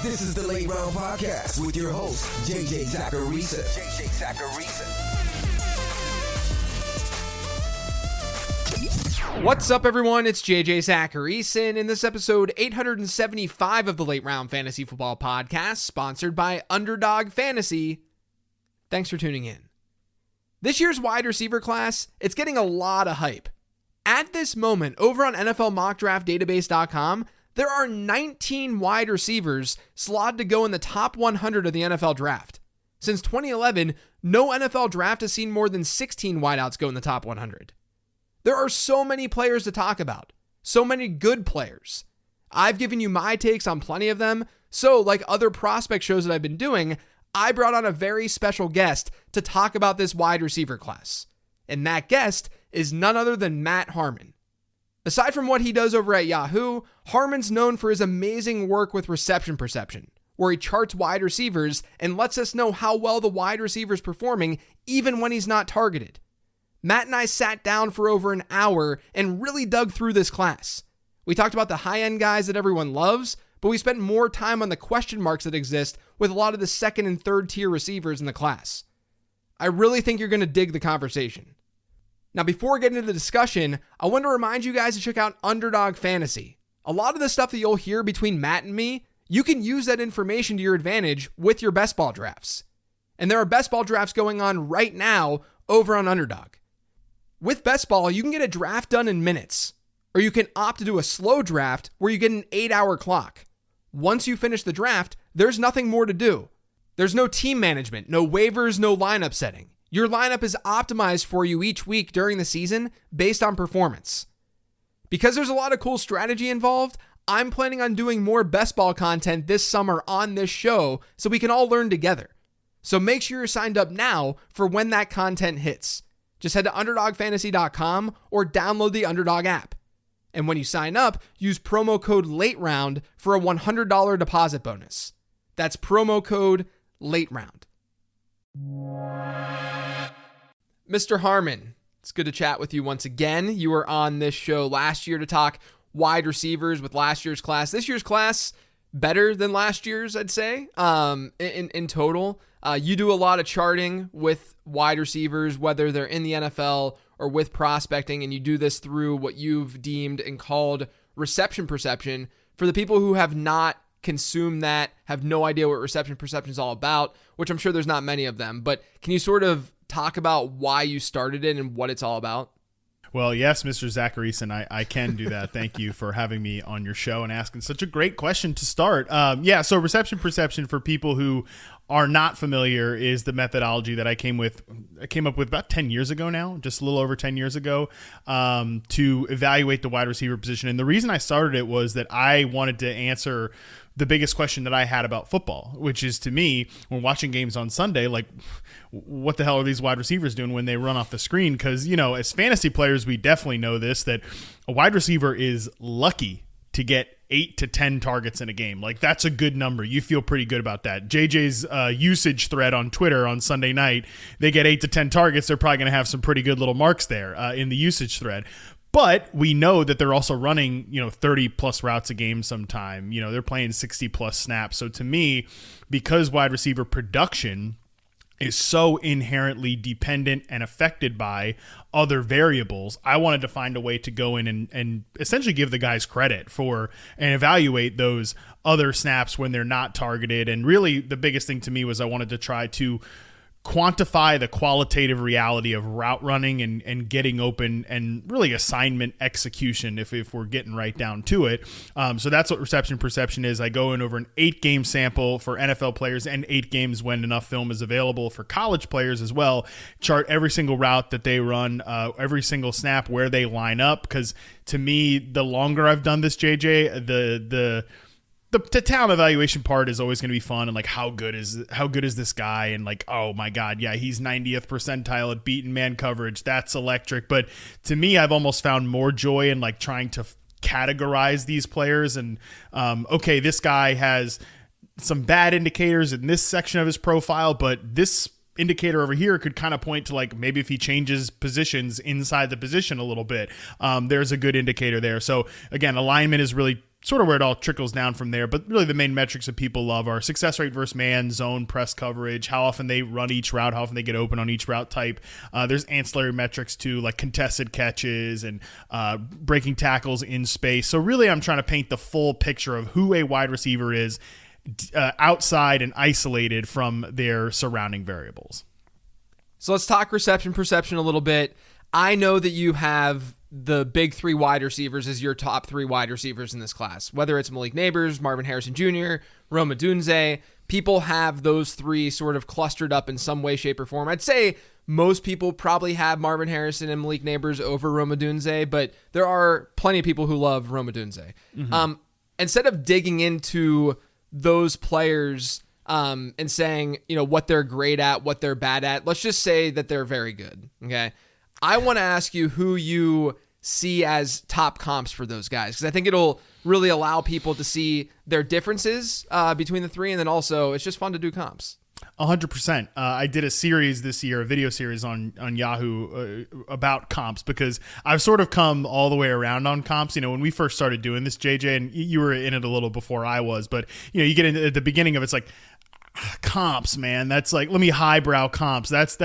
This is the Late Round Podcast with your host, JJ Zacharisa. What's up, everyone? It's JJ Zacharisa, and in this episode 875 of the Late Round Fantasy Football Podcast, sponsored by Underdog Fantasy. Thanks for tuning in. This year's wide receiver class, it's getting a lot of hype. At this moment, over on NFLMockDraftDatabase.com, there are 19 wide receivers slotted to go in the top 100 of the NFL draft. Since 2011, no NFL draft has seen more than 16 wideouts go in the top 100. There are so many players to talk about, so many good players. I've given you my takes on plenty of them, so like other prospect shows that I've been doing, I brought on a very special guest to talk about this wide receiver class. And that guest is none other than Matt Harmon. Aside from what he does over at Yahoo, Harmon's known for his amazing work with reception perception, where he charts wide receivers and lets us know how well the wide receiver is performing even when he's not targeted. Matt and I sat down for over an hour and really dug through this class. We talked about the high-end guys that everyone loves, but we spent more time on the question marks that exist with a lot of the second and third tier receivers in the class. I really think you're going to dig the conversation. Now, before getting into the discussion, I want to remind you guys to check out Underdog Fantasy. A lot of the stuff that you'll hear between Matt and me, you can use that information to your advantage with your best ball drafts. And there are best ball drafts going on right now over on Underdog. With best ball, you can get a draft done in minutes, or you can opt to do a slow draft where you get an 8-hour clock. Once you finish the draft, there's nothing more to do. There's no team management, no waivers, no lineup setting. Your lineup is optimized for you each week during the season based on performance. Because there's a lot of cool strategy involved, I'm planning on doing more best ball content this summer on this show so we can all learn together. So make sure you're signed up now for when that content hits. Just head to UnderdogFantasy.com or download the Underdog app. And when you sign up, use promo code LATEROUND for a $100 deposit bonus. That's promo code LATEROUND. Mr. Harmon, it's good to chat with you once again. You were on this show last year to talk wide receivers with last year's class. This year's class, better than last year's, I'd say, in total. You do a lot of charting with wide receivers, whether they're in the NFL or with prospecting, and you do this through what you've deemed and called reception perception. For the people who have not consumed that, have no idea what reception perception is all about, which I'm sure there's not many of them, but can you sort of talk about why you started it and what it's all about? Well, yes, Mr. Zacharisa, I can do that. Thank you for having me on your show and asking such a great question to start. So reception perception, for people who are not familiar, is the methodology that I came up with about 10 years ago now, just a little over 10 years ago, to evaluate the wide receiver position. And the reason I started it was that I wanted to answer the biggest question that I had about football, which is, to me, when watching games on Sunday, like, what the hell are these wide receivers doing when they run off the screen? Because, as fantasy players, we definitely know this, that a wide receiver is lucky to get 8 to 10 targets in a game. Like, that's a good number. You feel pretty good about that. JJ's usage thread on Twitter on Sunday night, they get 8 to 10 targets. They're probably going to have some pretty good little marks there in the usage thread. But we know that they're also running, 30 plus routes a game sometime. They're playing 60 plus snaps. So to me, because wide receiver production is so inherently dependent and affected by other variables, I wanted to find a way to go in and essentially give the guys credit for and evaluate those other snaps when they're not targeted. And really the biggest thing to me was I wanted to try to quantify the qualitative reality of route running and getting open, and really assignment execution if we're getting right down to it. So that's what reception perception is. I go in over an 8-game sample for NFL players and 8 games when enough film is available for college players as well. Chart every single route that they run, every single snap, where they line up. Because to me, the longer I've done this, JJ, the talent evaluation part is always going to be fun, and like, how good is this guy, and like, oh my God, yeah, he's 90th percentile at beaten man coverage. That's electric. But to me, I've almost found more joy in like trying to categorize these players and okay, this guy has some bad indicators in this section of his profile, but this indicator over here could kind of point to like maybe if he changes positions inside the position a little bit, there's a good indicator there. So again, alignment is really sort of where it all trickles down from there. But really the main metrics that people love are success rate versus man, zone, press coverage, how often they run each route, how often they get open on each route type. There's ancillary metrics too, like contested catches and breaking tackles in space. So really I'm trying to paint the full picture of who a wide receiver is outside and isolated from their surrounding variables. So let's talk reception perception a little bit. I know that you have the big three wide receivers as your top three wide receivers in this class, whether it's Malik Neighbors, Marvin Harrison Jr., Rome Odunze. People have those three sort of clustered up in some way, shape, or form. I'd say most people probably have Marvin Harrison and Malik Neighbors over Rome Odunze, but there are plenty of people who love Rome Odunze. Mm-hmm. Instead of digging into those players and saying, what they're great at, what they're bad at, let's just say that they're very good. Okay. I want to ask you who you see as top comps for those guys, because I think it'll really allow people to see their differences between the three, and then also it's just fun to do comps. 100%. I did a series this year, a video series on Yahoo about comps, because I've sort of come all the way around on comps. When we first started doing this, JJ, and you were in it a little before I was, but you get into at the beginning of it's like, comps, man, that's like, let me highbrow comps. That's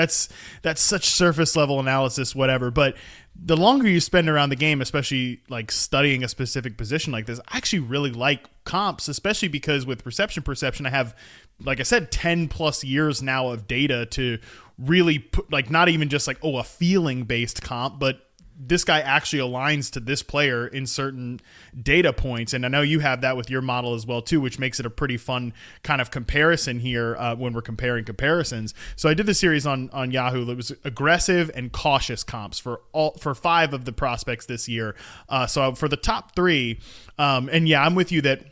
such surface level analysis, whatever. But the longer you spend around the game, especially like studying a specific position like this, I actually really like comps, especially because with reception perception, I have, like I said, 10 plus years now of data to really put, like, not even just like, a feeling based comp, but this guy actually aligns to this player in certain data points. And I know you have that with your model as well too, which makes it a pretty fun kind of comparison here when we're comparing comparisons. So I did the series on Yahoo that was aggressive and cautious comps for 5 of the prospects this year. So for the top 3, and yeah, I'm with you that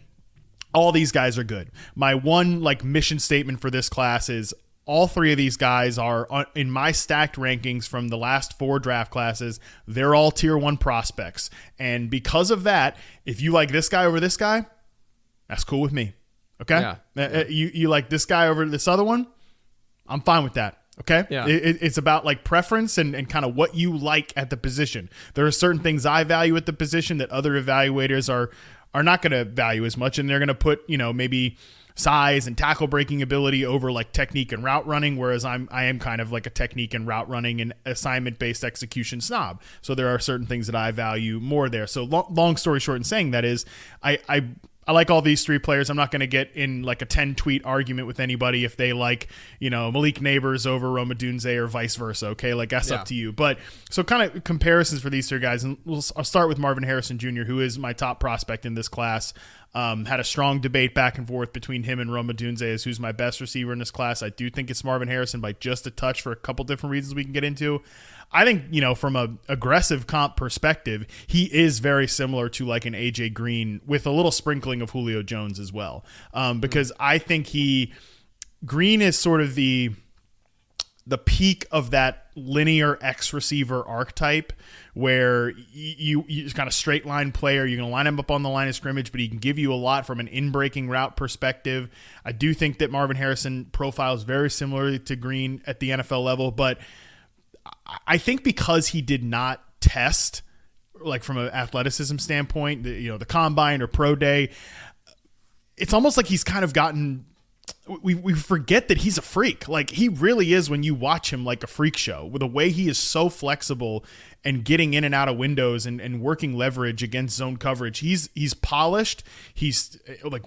all these guys are good. My one mission statement for this class is all 3 of these guys are in my stacked rankings from the last 4 draft classes. They're all tier 1 prospects. And because of that, if you like this guy over this guy, that's cool with me. Okay? Yeah. You like this guy over this other one? I'm fine with that. Okay? Yeah. It's about preference and kind of what you like at the position. There are certain things I value at the position that other evaluators are not going to value as much, and they're going to put, maybe size and tackle breaking ability over technique and route running, whereas I am kind of like a technique and route running and assignment based execution snob. So there are certain things that I value more there. So long story short in saying that is I like all these 3 players. I'm not going to get in a 10 tweet argument with anybody if they like, Malik Neighbors over Rome Odunze or vice versa. Okay. That's up to you. But so kind of comparisons for these 3 guys. And I'll start with Marvin Harrison Jr., who is my top prospect in this class. Had a strong debate back and forth between him and Rome Odunze as who's my best receiver in this class. I do think it's Marvin Harrison by just a touch for a couple different reasons we can get into. I think, from a aggressive comp perspective, he is very similar to an AJ Green with a little sprinkling of Julio Jones as well. Because I think Green is sort of the peak of that linear X receiver archetype where you kind of straight line player. You're going to line him up on the line of scrimmage, but he can give you a lot from an in-breaking route perspective. I do think that Marvin Harrison profiles very similar to Green at the NFL level, but I think because he did not test from an athleticism standpoint, the combine or pro day, it's almost like he's kind of gotten, we forget that he's a freak. He really is, when you watch him, like a freak show with the way he is so flexible and getting in and out of windows and working leverage against zone coverage. He's polished. He's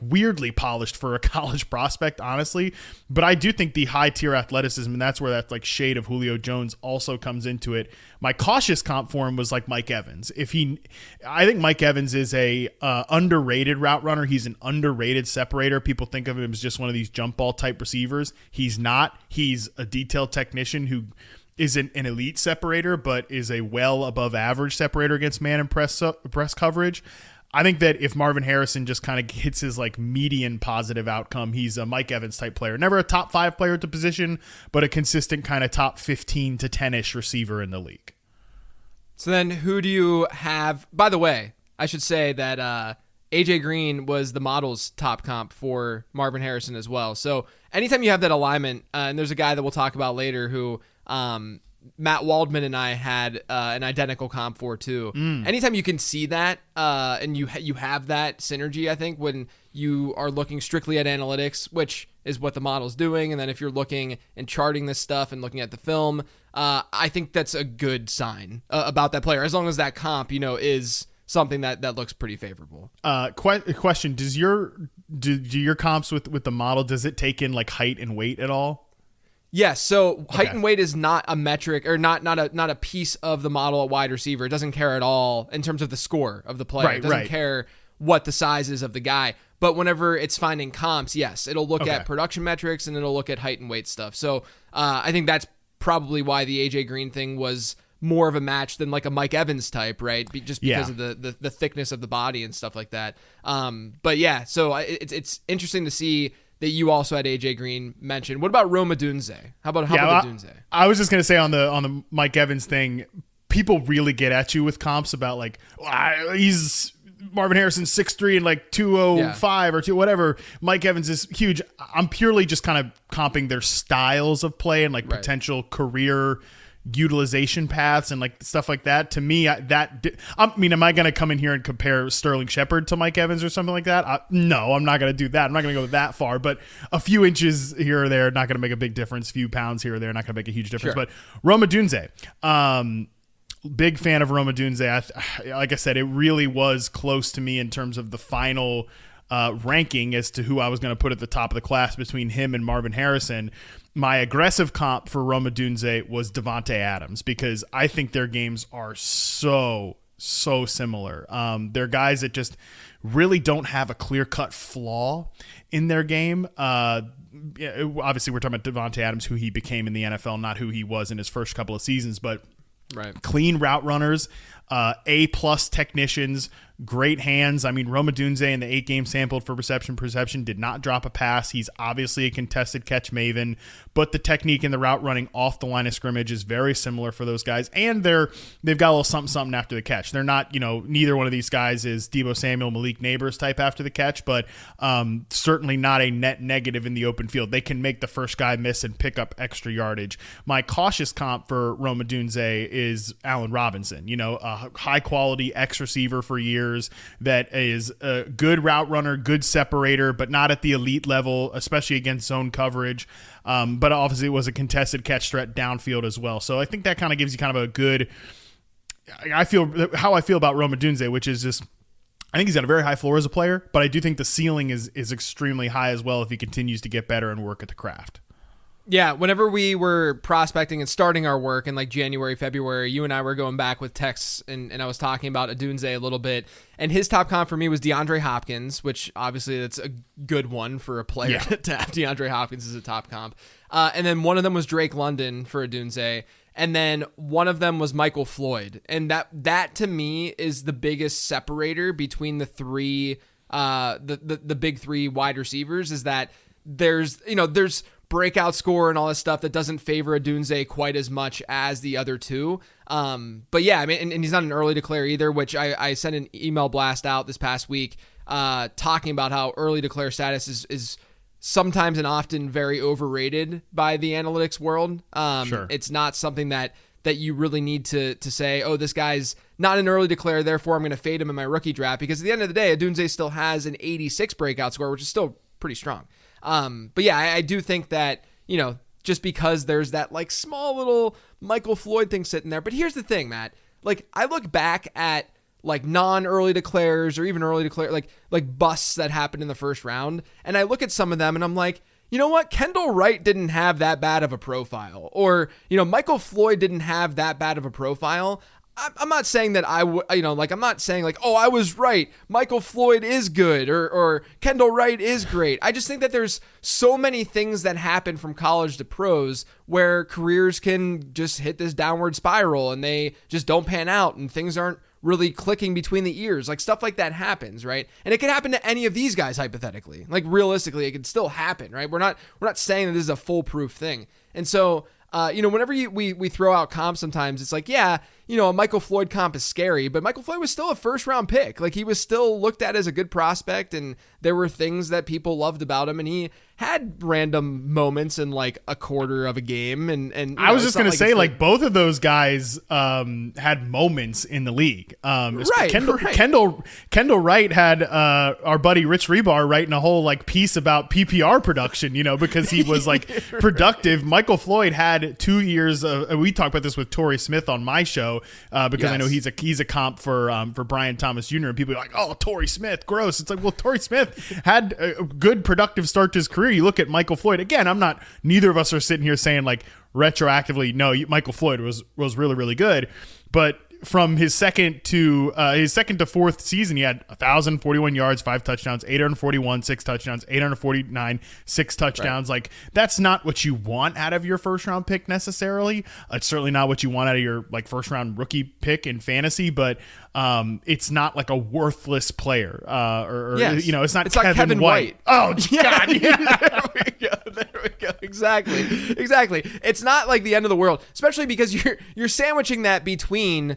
weirdly polished for a college prospect, honestly. But I do think the high tier athleticism, and that's where that shade of Julio Jones also comes into it. My cautious comp for him was Mike Evans. I think Mike Evans is a underrated route runner. He's an underrated separator. People think of him as just one of these jump ball type receivers. He's not. He's a detailed technician who isn't an elite separator, but is a well above average separator against man and press coverage. I think that if Marvin Harrison just kind of hits his median positive outcome, he's a Mike Evans type player. Never a top 5 player at the position, but a consistent kind of top 15 to 10-ish receiver in the league. So then who do you have? By the way, I should say that AJ Green was the model's top comp for Marvin Harrison as well. So anytime you have that alignment, and there's a guy that we'll talk about later who Matt Waldman and I had an identical comp for too. Anytime you can see that and you have that synergy, I think when you are looking strictly at analytics, which is what the model's doing, and then if you're looking and charting this stuff and looking at the film, I think that's a good sign about that player, as long as that comp, is something that looks pretty favorable. Question: do your comps with the model, does it take in like height and weight at all? Yes, so height and weight is not a metric, or not a piece of the model at wide receiver. It doesn't care at all in terms of the score of the player. It doesn't care what the size is of the guy. But whenever it's finding comps, yes, it'll look at production metrics and it'll look at height and weight stuff. So I think that's probably why the AJ Green thing was more of a match than like a Mike Evans type, right? Just because of the thickness of the body and stuff like that. But yeah, so it's interesting to see that you also had AJ Green mentioned. What about Rome Odunze? How about Odunze? I was just gonna say on the Mike Evans thing, people really get at you with comps about like he's Marvin Harrison 6'3" and like 205 or 2 whatever. Mike Evans is huge. I'm purely just kind of comping their styles of play and like potential career utilization paths and like stuff like that. To me, am I going to come in here and compare Sterling Shepard to Mike Evans or something like that? No, I'm not going to do that. I'm not going to go that far, but a few inches here or there, not going to make a big difference. A few pounds here or there, not going to make a huge difference. Sure. But Rome Odunze, big fan of Rome Odunze. Like I said, it really was close to me in terms of the final ranking as to who I was going to put at the top of the class between him and Marvin Harrison. My aggressive comp for Rome Odunze was Devontae Adams, because I think their games are so similar. They're guys that just really don't have a clear-cut flaw in their game. Obviously, we're talking about Devontae Adams, who he became in the NFL, not who he was in his first couple of seasons, but clean route runners, A-plus technicians, great hands. I mean, Rome Odunze in the 8 games sampled for reception perception did not drop a pass. He's obviously a contested catch maven, but the technique in the route running off the line of scrimmage is very similar for those guys, and they've got a little something after the catch. They're not, neither one of these guys is Deebo Samuel, Malik Neighbors type after the catch, but certainly not a net negative in the open field. They can make the first guy miss and pick up extra yardage. My cautious comp for Rome Odunze is Allen Robinson, a high quality X receiver for years that is a good route runner, good separator, but not at the elite level, especially against zone coverage. But obviously it was a contested catch threat downfield as well. So I think that kind of gives you kind of a good, how I feel about Rome Odunze, which is just, I think he's got a very high floor as a player, but I do think the ceiling is extremely high as well if he continues to get better and work at the craft. Yeah, whenever we were prospecting and starting our work in like January, February, you and I were going back with texts, and I was talking about Odunze a little bit, and his top comp for me was DeAndre Hopkins, which obviously that's a good one for a player to have DeAndre Hopkins as a top comp. And then one of them was Drake London for Odunze, and then one of them was Michael Floyd. And that to me is the biggest separator between the three, the big 3 wide receivers, is that there's breakout score and all this stuff that doesn't favor Odunze quite as much as the other 2. But yeah, I mean, and he's not an early declare either, which I sent an email blast out this past week talking about how early declare status is sometimes and often very overrated by the analytics world. Sure. It's not something that you really need to say, oh, this guy's not an early declare, therefore I'm going to fade him in my rookie draft, because at the end of the day, Odunze still has an 86 breakout score, which is still pretty strong. But yeah, I do think that, just because there's that like small little Michael Floyd thing sitting there. But here's the thing, Matt, like I look back at like non-early declares or even early declare, like busts that happened in the first round. And I look at some of them and I'm like, you know what? Kendall Wright didn't have that bad of a profile, or, Michael Floyd didn't have that bad of a profile. I'm not saying that I'm not saying like, oh, I was right, Michael Floyd is good, or Kendall Wright is great. I just think that there's so many things that happen from college to pros where careers can just hit this downward spiral and they just don't pan out and things aren't really clicking between the ears. Like stuff like that happens, right? And it could happen to any of these guys hypothetically. Like realistically, it could still happen, right? We're not saying that this is a foolproof thing. And so whenever we throw out comps, sometimes it's like, yeah, a Michael Floyd comp is scary, but Michael Floyd was still a first round pick. Like, he was still looked at as a good prospect, and there were things that people loved about him, and he had random moments in like a quarter of a game. And I was just going to say, like, both of those guys had moments in the league. Right. Kendall Wright had our buddy Rich Rebar writing a whole like piece about PPR production, because he was like productive. Michael Floyd had 2 years of, we talked about this with Torrey Smith on my show, because I know he's a comp for Brian Thomas Jr. and people are like, oh, Torrey Smith, gross. It's like, well, Torrey Smith had a good productive start to his career. You look at Michael Floyd again. Neither of us are sitting here saying like retroactively, no, Michael Floyd was really, really good, but from his second to fourth season, he had 1,041 yards, 5 touchdowns, 841, 6 touchdowns, 849, 6 touchdowns. Right. Like, that's not what you want out of your first round pick necessarily. It's certainly not what you want out of your like first round rookie pick in fantasy, but it's not like a worthless player. It's not Kevin White. Oh God. Yeah. There we go. Exactly. It's not like the end of the world, especially because you're sandwiching that between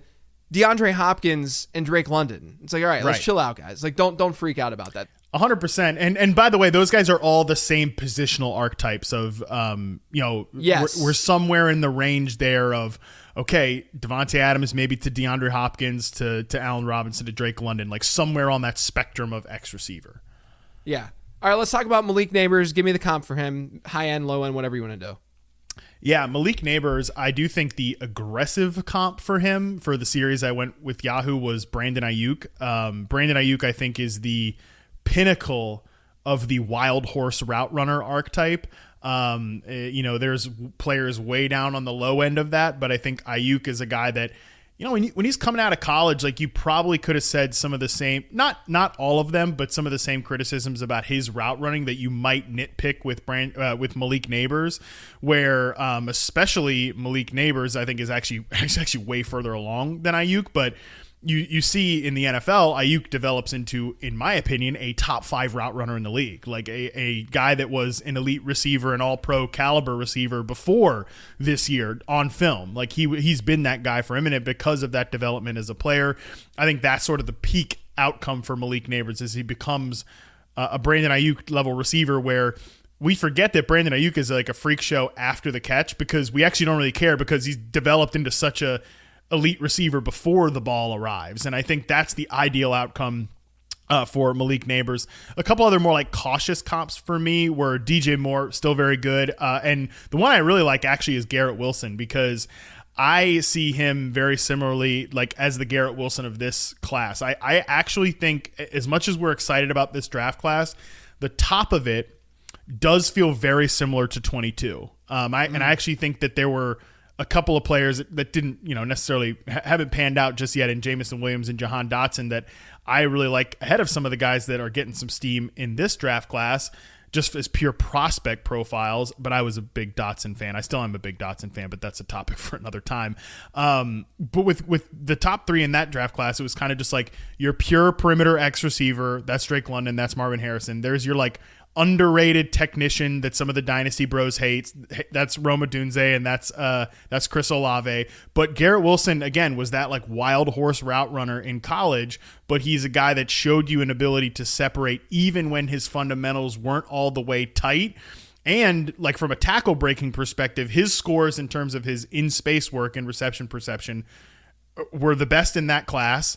DeAndre Hopkins and Drake London. It's like, all right, let's chill out, guys. Like, don't freak out about that. 100%. And by the way, those guys are all the same positional archetypes of, yes. we're somewhere in the range there of, okay, Devontae Adams maybe to DeAndre Hopkins to Allen Robinson to Drake London, like somewhere on that spectrum of X receiver. Yeah. All right, let's talk about Malik Neighbors. Give me the comp for him. High end, low end, whatever you want to do. Yeah, Malik Neighbors, I do think the aggressive comp for him for the series I went with Yahoo was Brandon Ayuk. Brandon Ayuk, I think, is the pinnacle of the wild horse route runner archetype. There's players way down on the low end of that, but I think Ayuk is a guy that, when he's coming out of college, like, you probably could have said some of the same, not all of them, but some of the same criticisms about his route running that you might nitpick with Malik Neighbors, where especially Malik Neighbors, I think is actually way further along than Ayuk, but you see in the NFL, Ayuk develops into, in my opinion, a top 5 route runner in the league, like a guy that was an elite receiver, an all-pro caliber receiver before this year on film. Like, he's been that guy for a minute because of that development as a player. I think that's sort of the peak outcome for Malik Neighbors as he becomes a Brandon Ayuk level receiver, where we forget that Brandon Ayuk is like a freak show after the catch because we actually don't really care because he's developed into such a elite receiver before the ball arrives. And I think that's the ideal outcome for Malik Neighbors. A couple other more like cautious comps for me were DJ Moore, still very good. And the one I really like actually is Garrett Wilson, because I see him very similarly like as the Garrett Wilson of this class. I actually think, as much as we're excited about this draft class, the top of it does feel very similar to 22. And I actually think that there were a couple of players that didn't, necessarily haven't panned out just yet in Jamison Williams and Jahan Dotson that I really like ahead of some of the guys that are getting some steam in this draft class, just as pure prospect profiles. But I was a big Dotson fan. I still am a big Dotson fan, but that's a topic for another time. But with the top 3 in that draft class, it was kind of just like your pure perimeter X receiver. That's Drake London. That's Marvin Harrison. There's your like underrated technician that some of the Dynasty bros hates. That's Roma Dunze, and that's Chris Olave. But Garrett Wilson, again, was that like wild horse route runner in college, but he's a guy that showed you an ability to separate even when his fundamentals weren't all the way tight. And like from a tackle breaking perspective, his scores in terms of his in-space work and reception perception were the best in that class.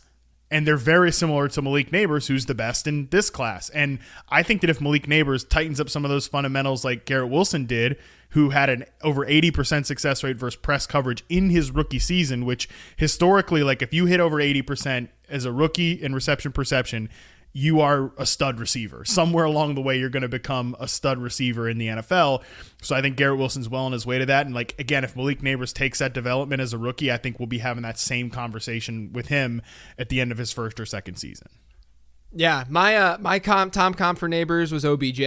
And they're very similar to Malik Neighbors, who's the best in this class. And I think that if Malik Neighbors tightens up some of those fundamentals like Garrett Wilson did, who had an over 80% success rate versus press coverage in his rookie season, which historically, like if you hit over 80% as a rookie in reception perception, you are a stud receiver. Somewhere along the way, you're going to become a stud receiver in the NFL. So I think Garrett Wilson's well on his way to that. And like, again, if Malik Neighbors takes that development as a rookie, I think we'll be having that same conversation with him at the end of his first or second season. Yeah. My Tom comp for Neighbors was OBJ.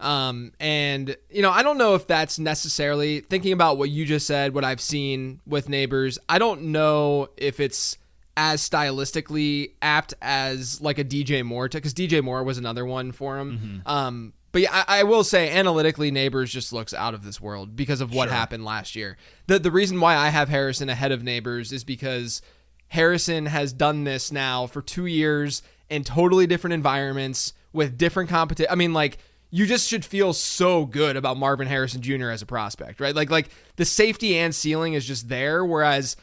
And I don't know if that's necessarily, thinking about what you just said, what I've seen with Neighbors, I don't know if it's as stylistically apt as like a DJ Moore, because DJ Moore was another one for him. But yeah, I will say analytically, Neighbors just looks out of this world because of what happened last year. The reason why I have Harrison ahead of Neighbors is because Harrison has done this now for 2 years in totally different environments with different competition. I mean, like, you just should feel so good about Marvin Harrison Jr. as a prospect, right? Like the safety and ceiling is just there, whereas,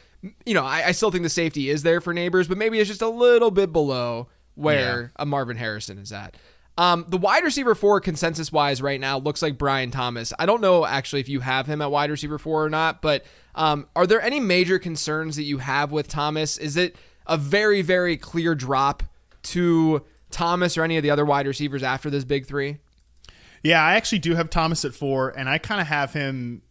you know, I still think the safety is there for Neighbors, but maybe it's just a little bit below where a Marvin Harrison is at. The wide receiver 4 consensus-wise right now looks like Brian Thomas. I don't know actually if you have him at wide receiver 4 or not, but are there any major concerns that you have with Thomas? Is it a very, very clear drop to Thomas or any of the other wide receivers after this big 3? Yeah, I actually do have Thomas at 4, and I kind of have him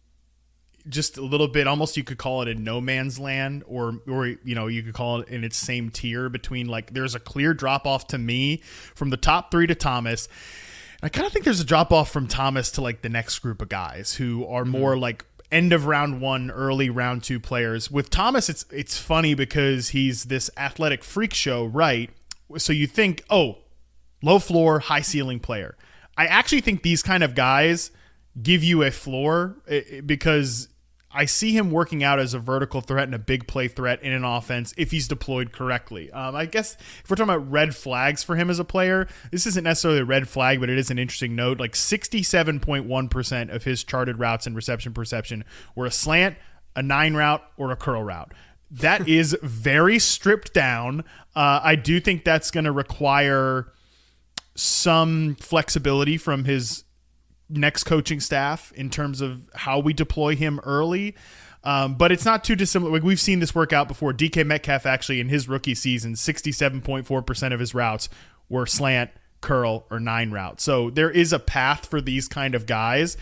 just a little bit, almost you could call it in no man's land, or you know, you could call it in its same tier between, like, there's a clear drop off to me from the top 3 to Thomas. I kind of think there's a drop off from Thomas to like the next group of guys who are more like end of round 1, early round 2 players. With Thomas, it's funny because he's this athletic freak show, right? So you think, oh, low floor, high ceiling player. I actually think these kind of guys give you a floor because I see him working out as a vertical threat and a big play threat in an offense if he's deployed correctly. I guess if we're talking about red flags for him as a player, this isn't necessarily a red flag, but it is an interesting note. Like 67.1% of his charted routes and reception perception were a slant, a 9 route, or a curl route. That is very stripped down. I do think that's going to require some flexibility from his next coaching staff in terms of how we deploy him early. But it's not too dissimilar. Like, we've seen this work out before. DK Metcalf actually in his rookie season, 67.4% of his routes were slant, curl, or 9 routes. So there is a path for these kind of guys.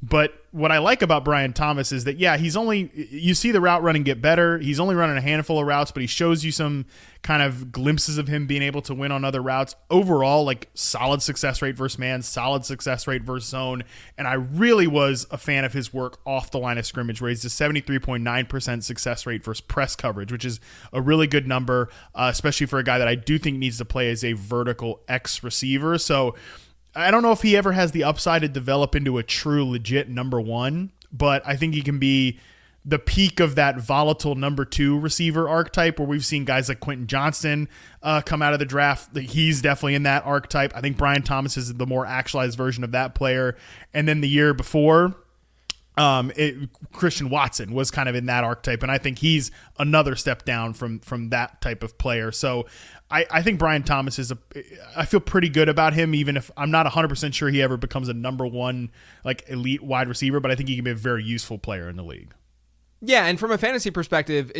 But what I like about Brian Thomas is that, yeah, you see the route running get better. He's only running a handful of routes, but he shows you some kind of glimpses of him being able to win on other routes. Overall, like, solid success rate versus man, solid success rate versus zone. And I really was a fan of his work off the line of scrimmage, where he's a 73.9% success rate versus press coverage, which is a really good number, especially for a guy that I do think needs to play as a vertical X receiver. So I don't know if he ever has the upside to develop into a true legit number 1, but I think he can be the peak of that volatile number 2 receiver archetype, where we've seen guys like Quentin Johnston come out of the draft. He's definitely in that archetype. I think Brian Thomas is the more actualized version of that player. And then the year before, Christian Watson was kind of in that archetype, and I think he's another step down from that type of player. So I think Brian Thomas I feel pretty good about him, even if I'm not 100% sure he ever becomes a number 1 like elite wide receiver, but I think he can be a very useful player in the league. Yeah, and from a fantasy perspective,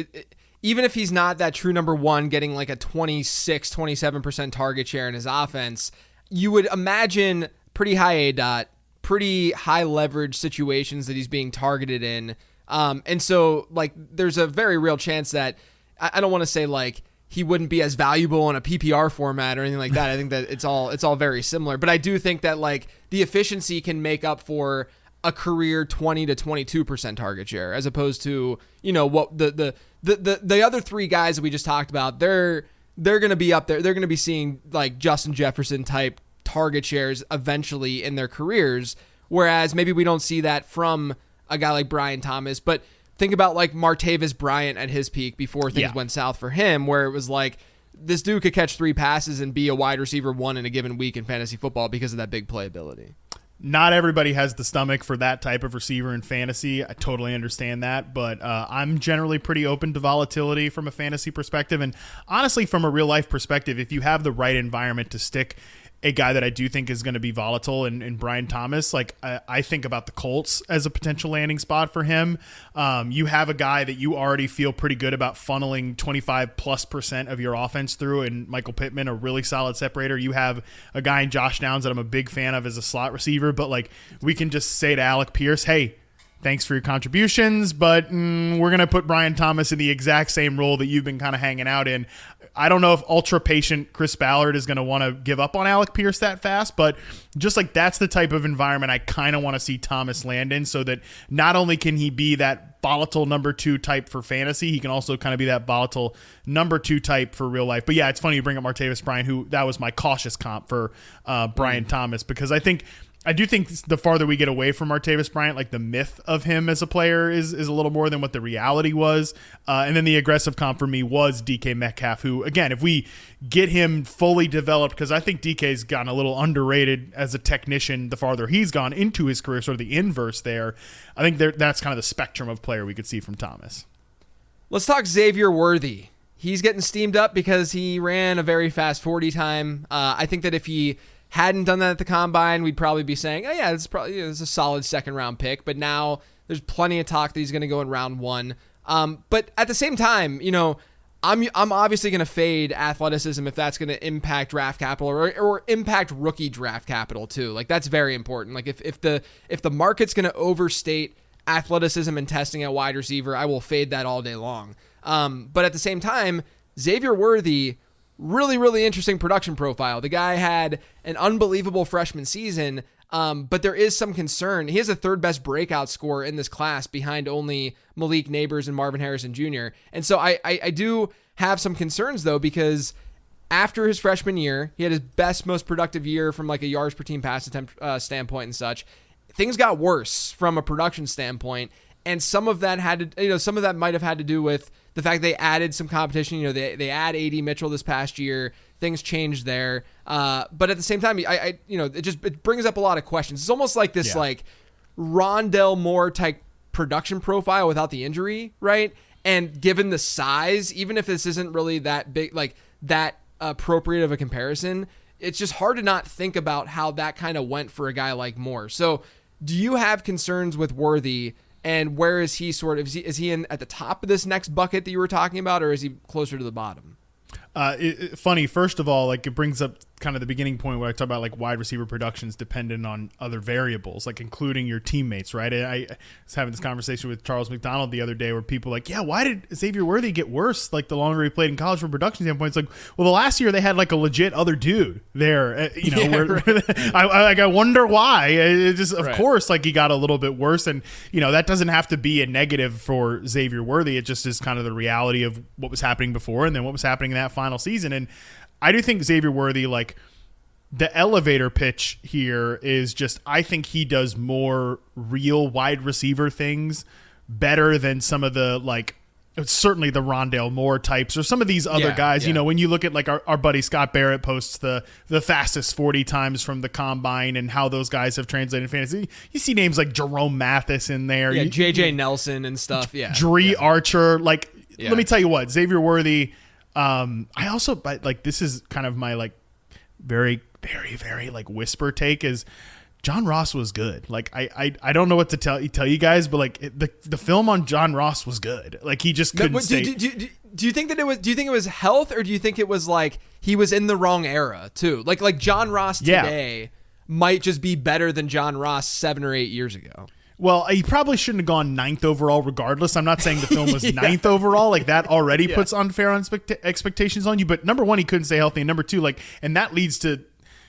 even if he's not that true number 1, getting like a 27% target share in his offense, you would imagine pretty high ADOT, pretty high leverage situations that he's being targeted in. And so, like, there's a very real chance that, I don't want to say like he wouldn't be as valuable in a PPR format or anything like that. I think that it's all very similar, but I do think that, like, the efficiency can make up for a career 20 to 22% target share, as opposed to, you know, what the other 3 guys that we just talked about. They're going to be up there. They're going to be seeing like Justin Jefferson type target shares eventually in their careers, whereas maybe we don't see that from a guy like Brian Thomas. But think about like Martavis Bryant at his peak before things went south for him, where it was like, this dude could catch 3 passes and be a wide receiver 1 in a given week in fantasy football because of that big playability. Not everybody has the stomach for that type of receiver in fantasy. I totally understand that, but I'm generally pretty open to volatility from a fantasy perspective. And honestly, from a real life perspective, if you have the right environment to stick a guy that I do think is going to be volatile in Brian Thomas, like, I think about the Colts as a potential landing spot for him. You have a guy that you already feel pretty good about funneling 25+% of your offense through, and Michael Pittman, a really solid separator. You have a guy in Josh Downs that I'm a big fan of as a slot receiver, but like, we can just say to Alec Pierce, hey, thanks for your contributions, but we're going to put Brian Thomas in the exact same role that you've been kind of hanging out in. I don't know if ultra patient Chris Ballard is going to want to give up on Alec Pierce that fast, but just like that's the type of environment I kind of want to see Thomas land in, so that not only can he be that volatile number 2 type for fantasy, he can also kind of be that volatile number 2 type for real life. But yeah, it's funny you bring up Martavis Bryant, who that was my cautious comp for Brian Thomas, because I do think the farther we get away from Martavis Bryant, like the myth of him as a player is a little more than what the reality was. And then the aggressive comp for me was DK Metcalf, who, again, if we get him fully developed, because I think DK's gotten a little underrated as a technician the farther he's gone into his career, sort of the inverse there. I think that's kind of the spectrum of player we could see from Thomas. Let's talk Xavier Worthy. He's getting steamed up because he ran a very fast 40 time. I think that if he hadn't done that at the combine, we'd probably be saying, oh yeah, it's probably it's a solid second round pick. But now there's plenty of talk that he's going to go in round 1. But at the same time, I'm obviously going to fade athleticism if that's going to impact draft capital or impact rookie draft capital too. Like that's very important. Like if the market's going to overstate athleticism and testing at wide receiver, I will fade that all day long. But at the same time, Xavier Worthy, really, really interesting production profile. The guy had an unbelievable freshman season, but there is some concern. He has the 3rd best breakout score in this class behind only Malik Neighbors and Marvin Harrison Jr. And so I do have some concerns, though, because after his freshman year, he had his best, most productive year from like a yards per team pass attempt standpoint and such. Things got worse from a production standpoint, and some of that might have had to do with the fact they added some competition. They add A.D. Mitchell this past year. Things changed there. But at the same time, it brings up a lot of questions. It's almost like this like Rondell Moore type production profile without the injury, right? And given the size, even if this isn't really that big, like that appropriate of a comparison, it's just hard to not think about how that kind of went for a guy like Moore. So do you have concerns with Worthy? And where is he is he in at the top of this next bucket that you were talking about, or is he closer to the bottom? Funny, first of all, like it brings up kind of the beginning point where I talk about like wide receiver productions dependent on other variables, like including your teammates, right? I was having this conversation with Charles McDonald the other day where people were like, yeah, why did Xavier Worthy get worse like the longer he played in college from a production standpoint? It's like, well, the last year they had like a legit other dude there, I wonder why. It just, of course, like he got a little bit worse, and that doesn't have to be a negative for Xavier Worthy. It just is kind of the reality of what was happening before and then what was happening in that final season. And I do think Xavier Worthy, like the elevator pitch here is just, I think he does more real wide receiver things better than some of the like certainly the Rondale Moore types or some of these other guys. When you look at like our buddy Scott Barrett posts the fastest 40 times from the combine and how those guys have translated in fantasy, you see names like Jerome Mathis in there, JJ Nelson and stuff, Dree Archer. Like, let me tell you what, Xavier Worthy. I also, but like, this is kind of my like very, very, very like whisper take is John Ross was good. Like, I don't know what to tell you guys, but like the film on John Ross was good. Like he just couldn't stay. Do you think that do you think it was health, or do you think it was like he was in the wrong era too? Like John Ross today might just be better than John Ross 7 or 8 years ago. Well, he probably shouldn't have gone 9th overall regardless. I'm not saying the film was 9th overall. Like that already puts unfair expectations on you. But number one, he couldn't stay healthy. And number two, like, and that leads to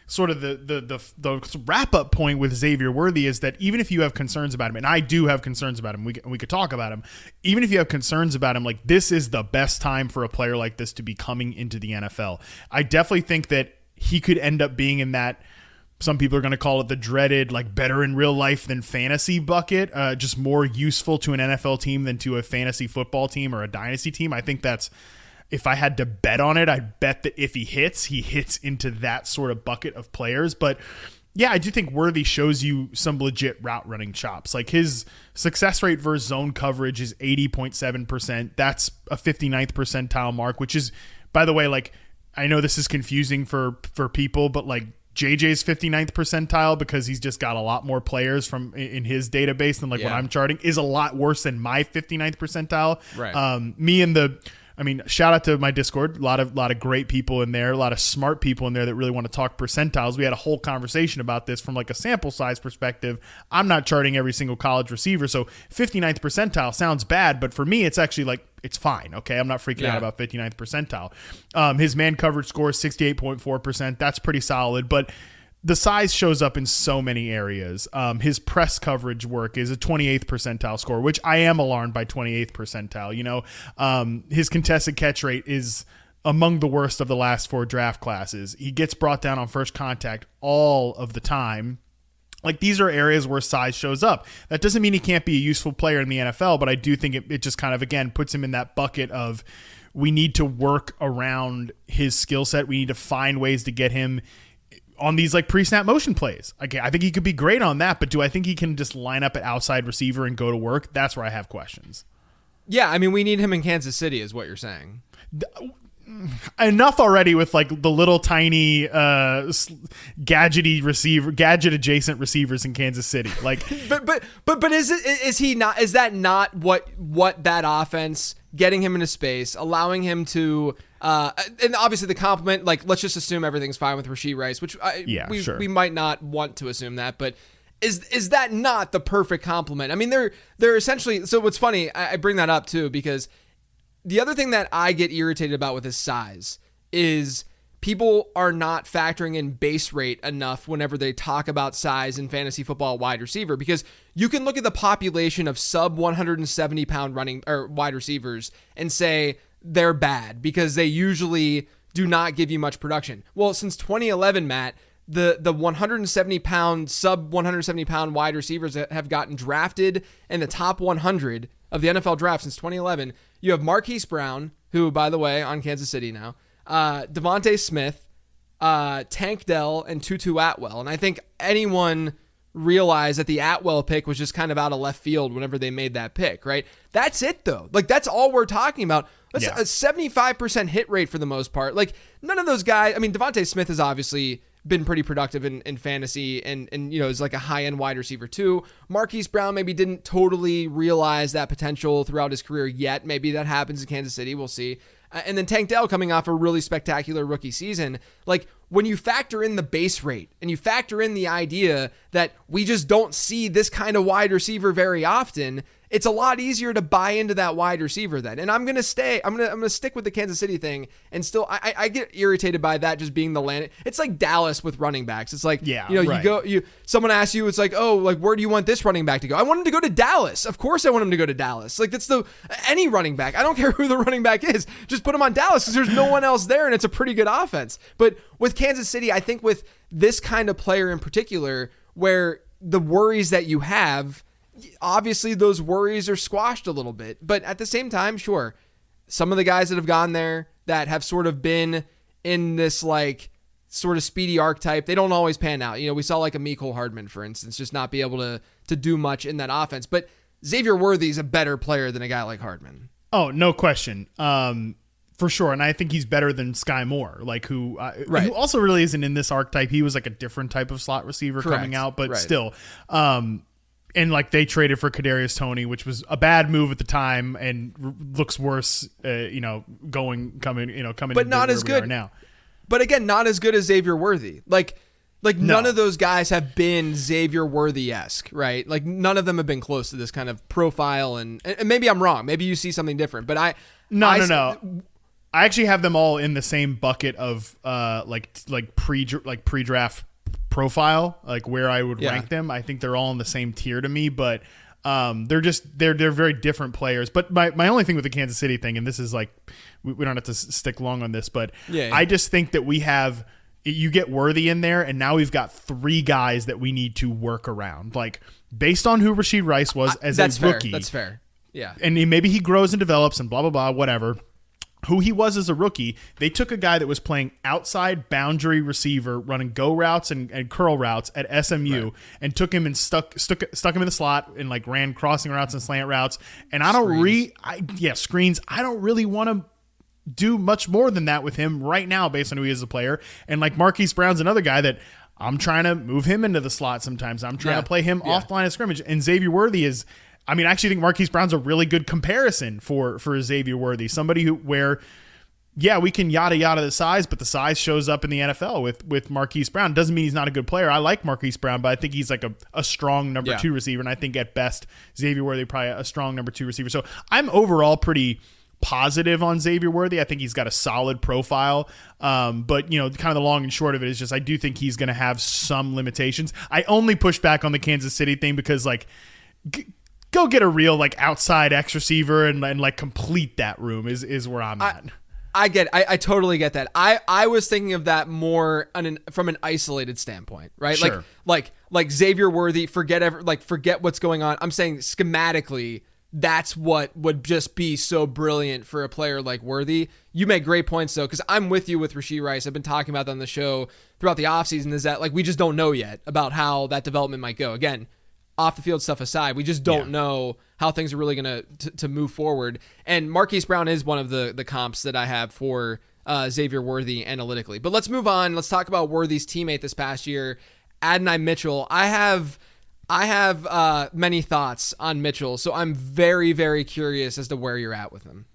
sort of the wrap up point with Xavier Worthy is that even if you have concerns about him, and I do have concerns about him, we could talk about him. Even if you have concerns about him, like this is the best time for a player like this to be coming into the NFL. I definitely think that he could end up being in that, some people are going to call it the dreaded, like better in real life than fantasy bucket, just more useful to an NFL team than to a fantasy football team or a dynasty team. I think that's, if I had to bet on it, I'd bet that if he hits into that sort of bucket of players. But yeah, I do think Worthy shows you some legit route running chops. Like his success rate versus zone coverage is 80.7%. That's a 59th percentile mark, which is, by the way, like, I know this is confusing for people, but like, JJ's 59th percentile, because he's just got a lot more players from in his database than like what I'm charting, is a lot worse than my 59th percentile. Right. Shout out to my Discord. A lot of great people in there, a lot of smart people in there that really want to talk percentiles. We had a whole conversation about this from like a sample size perspective. I'm not charting every single college receiver, so 59th percentile sounds bad, but for me, it's actually like it's fine. Okay. I'm not freaking out about 59th percentile. His man coverage score is 68.4%. That's pretty solid, but the size shows up in so many areas. His press coverage work is a 28th percentile score, which I am alarmed by 28th percentile. You know, his contested catch rate is among the worst of the last 4 draft classes. He gets brought down on first contact all of the time. Like, these are areas where size shows up. That doesn't mean he can't be a useful player in the NFL, but I do think it just kind of, again, puts him in that bucket of we need to work around his skill set. We need to find ways to get him on these like pre-snap motion plays. Okay, I think he could be great on that, but do I think he can just line up at outside receiver and go to work? That's where I have questions. Yeah, I mean, we need him in Kansas City is what you're saying. Enough already with like the little tiny gadget adjacent receivers in Kansas City. Like, but is that not what that offense, getting him into space, allowing him to and obviously the compliment, like, let's just assume everything's fine with Rashee Rice, which we might not want to assume that, but is that not the perfect compliment? I mean, they're essentially, so what's funny, I bring that up too, because the other thing that I get irritated about with his size is people are not factoring in base rate enough whenever they talk about size in fantasy football wide receiver, because you can look at the population of sub 170 pound running or wide receivers and say they're bad because they usually do not give you much production. Well, since 2011, Matt, the 170 pound sub 170 pound wide receivers that have gotten drafted in the top 100 of the NFL draft since 2011, you have Marquise Brown, who, by the way, on Kansas City now, Devontae Smith, Tank Dell, and Tutu Atwell. And I think anyone realized that the Atwell pick was just kind of out of left field whenever they made that pick, right? That's it, though. Like, that's all we're talking about. That's a 75% hit rate for the most part. Like, none of those guys, I mean, Devontae Smith has obviously been pretty productive in fantasy and you know, is like a high-end wide receiver too. Marquise Brown maybe didn't totally realize that potential throughout his career yet. Maybe that happens in Kansas City. We'll see. And then Tank Dell coming off a really spectacular rookie season. Like, when you factor in the base rate and you factor in the idea that we just don't see this kind of wide receiver very often, it's a lot easier to buy into that wide receiver then. And I'm going to stick with the Kansas City thing, and still I get irritated by that just being the land. It's like Dallas with running backs. It's like, someone asks you, it's like, oh, like, where do you want this running back to go? I want him to go to Dallas. Of course I want him to go to Dallas. Like, that's any running back. I don't care who the running back is. Just put him on Dallas because there's no one else there and it's a pretty good offense. But with Kansas City, I think with this kind of player in particular, where the worries that you have, obviously those worries are squashed a little bit, but at the same time, sure, some of the guys that have gone there that have sort of been in this like sort of speedy archetype, they don't always pan out. You know, we saw like a Mecole Hardman, for instance, just not be able to do much in that offense, but Xavier Worthy is a better player than a guy like Hardman. Oh, no question. For sure. And I think he's better than Sky Moore, like who also really isn't in this archetype. He was like a different type of slot receiver coming out, but still, and like they traded for Kadarius Toney, which was a bad move at the time and looks worse, coming, but not as good now. But again, not as good as Xavier Worthy. Like none of those guys have been Xavier Worthy-esque, right? Like none of them have been close to this kind of profile. And maybe I'm wrong. Maybe you see something different. But no. I actually have them all in the same bucket of pre-draft profile, like where I would rank them. I think they're all in the same tier to me, but they're very different players. But my only thing with the Kansas City thing, and this is like we don't have to stick long on this, but I just think that you get Worthy in there, and now we've got 3 guys that we need to work around, like based on who Rashee Rice was as a rookie. That's fair. Yeah, and maybe he grows and develops and blah blah blah, whatever. Who he was as a rookie, they took a guy that was playing outside boundary receiver, running go routes and curl routes at SMU, and took him and stuck him in the slot and like ran crossing routes and slant routes. And screens. I don't really want to do much more than that with him right now, based on who he is as a player. And like Marquise Brown's another guy that I'm trying to move him into the slot sometimes. I'm trying to play him off the line of scrimmage. And Xavier Worthy is. I mean, I actually think Marquise Brown's a really good comparison for Xavier Worthy. Somebody where we can yada the size, but the size shows up in the NFL with Marquise Brown. Doesn't mean he's not a good player. I like Marquise Brown, but I think he's like a strong number 2 receiver, and I think at best Xavier Worthy probably a strong number 2 receiver. So I'm overall pretty positive on Xavier Worthy. I think he's got a solid profile. But, kind of the long and short of it is just I do think he's going to have some limitations. I only push back on the Kansas City thing because, go get a real, outside X receiver and complete that room is where I'm at. I totally get that. I was thinking of that more from an isolated standpoint, right? Sure. Like Xavier Worthy, forget what's going on. I'm saying schematically, that's what would just be so brilliant for a player like Worthy. You make great points, though, because I'm with you with Rashee Rice. I've been talking about that on the show throughout the offseason, is that we just don't know yet about how that development might go. Again, off the field stuff aside, we just don't know how things are really going to move forward. And Marquise Brown is one of the comps that I have for Xavier Worthy analytically. But let's move on. Let's talk about Worthy's teammate this past year, Adonai Mitchell. I have many thoughts on Mitchell, so I'm very, very curious as to where you're at with him.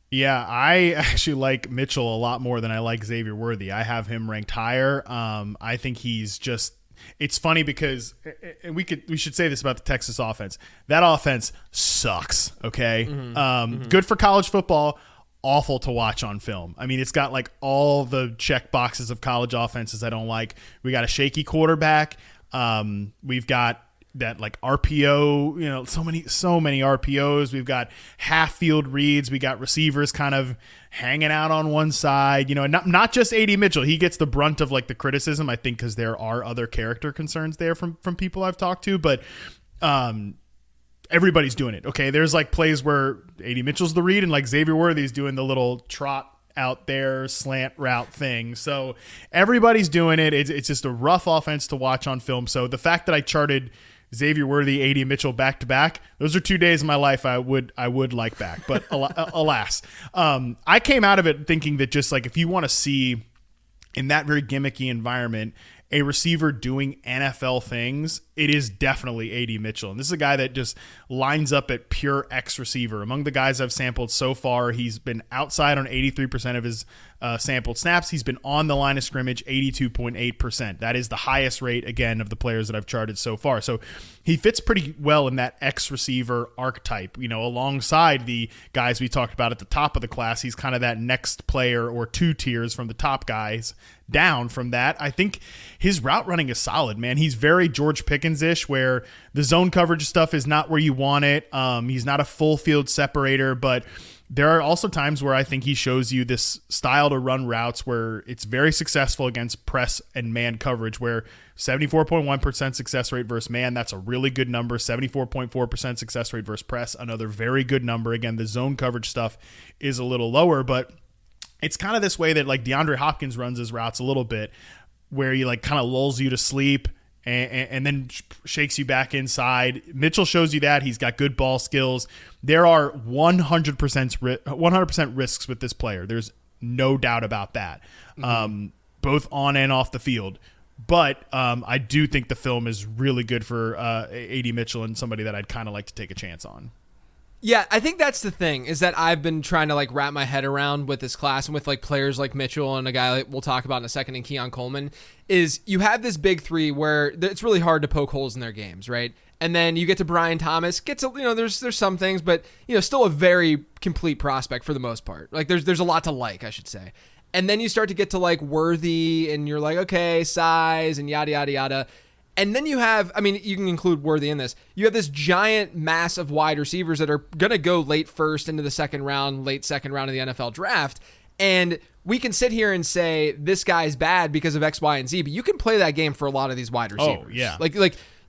Yeah, I actually like Mitchell a lot more than I like Xavier Worthy. I have him ranked higher. I think he's just... It's funny because, and we should say this about the Texas offense. That offense sucks, okay? Good for college football, awful to watch on film. I mean, it's got all the check boxes of college offenses I don't like. We got a shaky quarterback. We've got that RPO, so many RPOs. We've got half field reads. We got receivers kind of hanging out on one side, not just AD Mitchell. He gets the brunt of the criticism, I think, because there are other character concerns there from people I've talked to, but everybody's doing it. Okay. There's plays where AD Mitchell's the read and Xavier Worthy's doing the little trot out there slant route thing. So everybody's doing it. It's just a rough offense to watch on film. So the fact that I charted Xavier Worthy, AD Mitchell back to back, those are 2 days of my life I would like back. But alas, I came out of it thinking that just if you want to see in that very gimmicky environment a receiver doing NFL things, it is definitely AD Mitchell. And this is a guy that just lines up at pure X receiver. Among the guys I've sampled so far, he's been outside on 83% of his sampled snaps. He's been on the line of scrimmage 82.8%. That is the highest rate, again, of the players that I've charted so far. So he fits pretty well in that X receiver archetype, alongside the guys we talked about at the top of the class. He's kind of that next player or 2 tiers from the top guys down from that. I think his route running is solid, man. He's very George Pickens-ish, where the zone coverage stuff is not where you want it. He's not a full field separator, but there are also times where I think he shows you this style to run routes where it's very successful against press and man coverage, where 74.1% success rate versus man, that's a really good number. 74.4% success rate versus press, another very good number. Again, the zone coverage stuff is a little lower, but it's kind of this way that DeAndre Hopkins runs his routes a little bit, where he kind of lulls you to sleep and then shakes you back inside. Mitchell shows you that. He's got good ball skills. There are 100% risks with this player. There's no doubt about that, both on and off the field. But I do think the film is really good for AD Mitchell and somebody that I'd kind of like to take a chance on. Yeah, I think that's the thing, is that I've been trying to wrap my head around with this class and with players like Mitchell and a guy we'll talk about in a second, and Keon Coleman, is you have this big three where it's really hard to poke holes in their games, right? And then you get to Brian Thomas, there's some things, but still a very complete prospect for the most part. There's a lot to I should say. And then you start to get to Worthy, and you're okay, size and yada yada yada. And then you have, you can include Worthy in this. You have this giant mass of wide receivers that are going to go late first into the second round, late second round of the NFL draft. And we can sit here and say this guy's bad because of X, Y, and Z, but you can play that game for a lot of these wide receivers. Oh, yeah.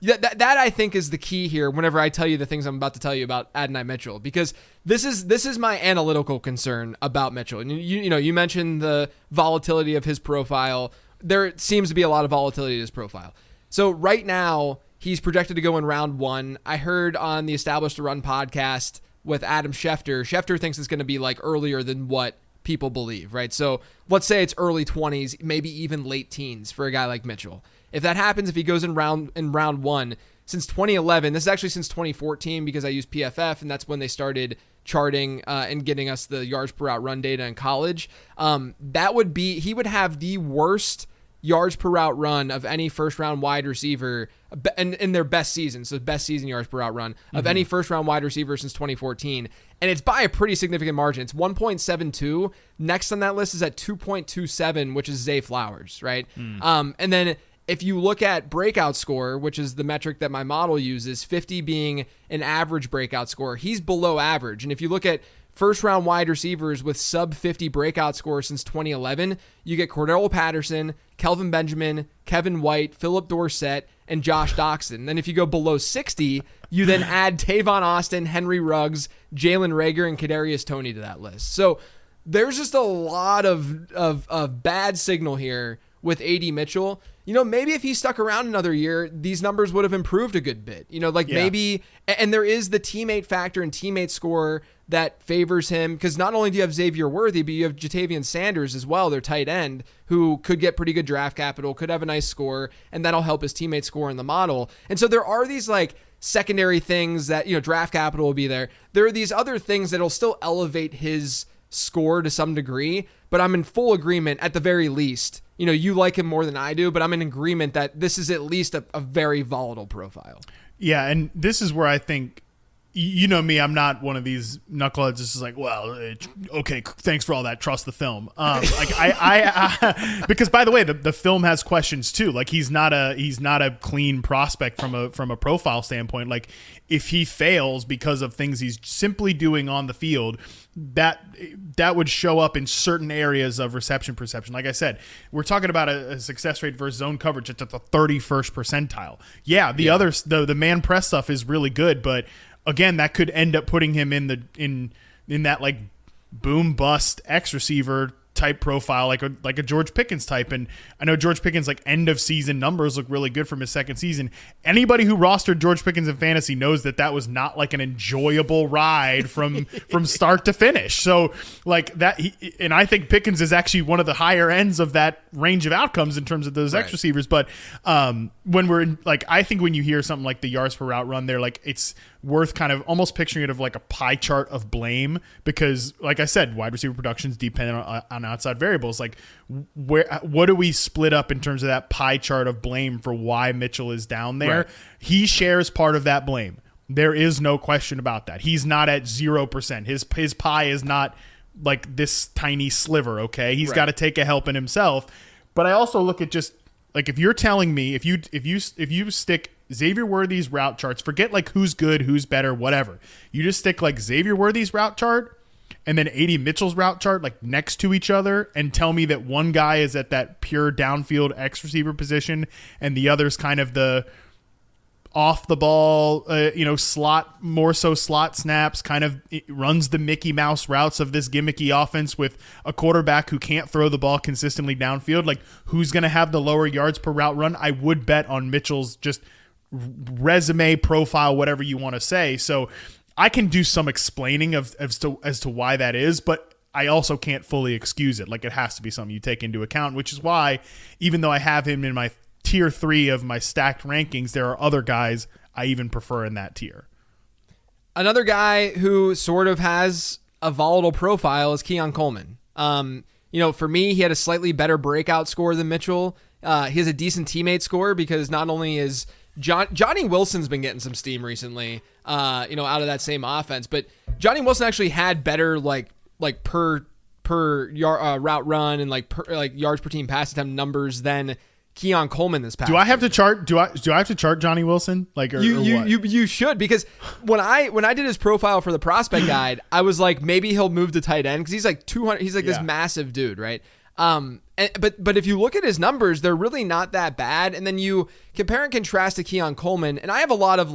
That I think is the key here whenever I tell you the things I'm about to tell you about Adonai Mitchell, because this is my analytical concern about Mitchell. And you mentioned the volatility of his profile. There seems to be a lot of volatility to his profile. So right now, he's projected to go in round 1. I heard on the Established to Run podcast with Adam Schefter. Schefter thinks it's going to be earlier than what people believe, right? So let's say it's early 20s, maybe even late teens for a guy like Mitchell. If that happens, if he goes in round 1, since 2011, this is actually since 2014 because I use PFF, and that's when they started charting and getting us the yards per route run data in college. He would have the worst yards per route run of any first round wide receiver and in their best season, so best season yards per route run of any first round wide receiver since 2014. And it's by a pretty significant margin. It's 1.72. Next on that list is at 2.27, which is Zay Flowers, right? And then if you look at breakout score, which is the metric that my model uses, 50 being an average breakout score, he's below average. And if you look at first round wide receivers with sub 50 breakout scores since 2011, you get Cordell Patterson, Kelvin Benjamin, Kevin White, Philip Dorsett, and Josh Doxson. Then if you go below 60, you then add Tavon Austin, Henry Ruggs, Jalen Reagor, and Kadarius Toney to that list. So there's just a lot of bad signal here with AD Mitchell. Maybe if he stuck around another year, these numbers would have improved a good bit. Maybe, and there is the teammate factor and teammate score that favors him, because not only do you have Xavier Worthy, but you have Jatavian Sanders as well, their tight end, who could get pretty good draft capital, could have a nice score, and that'll help his teammate score in the model. And so there are these secondary things that, draft capital will be there. There are these other things that'll still elevate his score to some degree, but I'm in full agreement at the very least. You like him more than I do, but I'm in agreement that this is at least a very volatile profile. Yeah, and this is where I think, me, I'm not one of these knuckleheads. This is okay, thanks for all that. Trust the film. Because by the way, the film has questions too. He's not a clean prospect from a profile standpoint. If he fails because of things he's simply doing on the field, that would show up in certain areas of reception perception. Like I said, we're talking about a success rate versus zone coverage at the 31st percentile. Yeah, the man press stuff is really good, but again, that could end up putting him in that boom bust X receiver type profile, like a George Pickens type. And I know George Pickens end of season numbers look really good from his second season. Anybody who rostered George Pickens in fantasy knows that was not an enjoyable ride from start to finish. So and I think Pickens is actually one of the higher ends of that range of outcomes in terms of those X receivers. But when we're in, I think when you hear something like the yards per route run there, it's worth kind of almost picturing it of a pie chart of blame, because like I said, wide receiver production is dependent on outside variables. What do we split up in terms of that pie chart of blame for why Mitchell is down there? Right. He shares part of that blame. There is no question about that. He's not at 0%. His pie is not this tiny sliver. Okay. He's got to take a helping himself. But I also look at just if you're telling me, if you stick Xavier Worthy's route charts, forget who's good, who's better, whatever. You just stick Xavier Worthy's route chart and then AD Mitchell's route chart next to each other, and tell me that one guy is at that pure downfield X receiver position and the other's kind of the off the ball, slot, more so slot snaps, kind of runs the Mickey Mouse routes of this gimmicky offense with a quarterback who can't throw the ball consistently downfield. Who's going to have the lower yards per route run? I would bet on Mitchell's just resume profile, whatever you want to say. So I can do some explaining as to why that is, but I also can't fully excuse it. It has to be something you take into account, which is why, even though I have him in my tier 3 of my stacked rankings, there are other guys I even prefer in that tier. Another guy who sort of has a volatile profile is Keon Coleman. For me, he had a slightly better breakout score than Mitchell. He has a decent teammate score because not only is Johnny Wilson's been getting some steam recently, out of that same offense, but Johnny Wilson actually had better per route run and yards per team pass attempt numbers than Keon Coleman this past. Do I have to chart? Do I have to chart Johnny Wilson? You should, because when I did his profile for the prospect guide, I was maybe he'll move to tight end because he's 200. He's this massive dude, right? But if you look at his numbers, they're really not that bad. And then you compare and contrast to Keon Coleman, and I have a lot of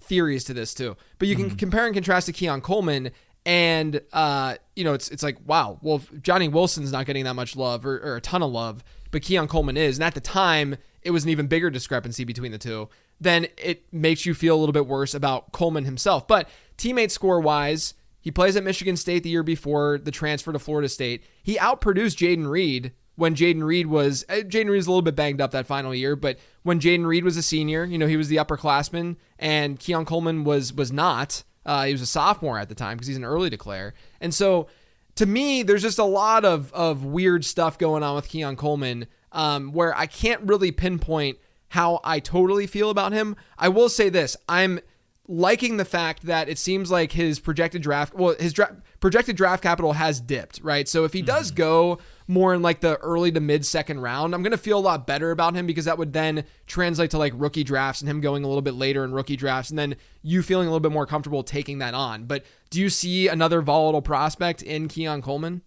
theories to this too. But you can compare and contrast to Keon Coleman, and it's wow. Well, if Johnny Wilson's not getting that much love or a ton of love, but Keon Coleman is, and at the time it was an even bigger discrepancy between the two, then it makes you feel a little bit worse about Coleman himself. But teammate score wise, he plays at Michigan State the year before the transfer to Florida State. He outproduced Jaden Reed when Jaden Reed was a little bit banged up that final year, but when Jaden Reed was a senior, he was the upperclassman, and Keon Coleman was not. He was a sophomore at the time because he's an early declare. And so to me, there's just a lot of weird stuff going on with Keon Coleman, where I can't really pinpoint how I totally feel about him. I will say this. I'm liking the fact that it seems like his projected draft capital has dipped, right? So if he does go more in like the early to mid second round, I'm going to feel a lot better about him, because that would then translate to like rookie drafts and him going a little bit later in rookie drafts, and then you feeling a little bit more comfortable taking that on. But do you see another volatile prospect in Keon Coleman?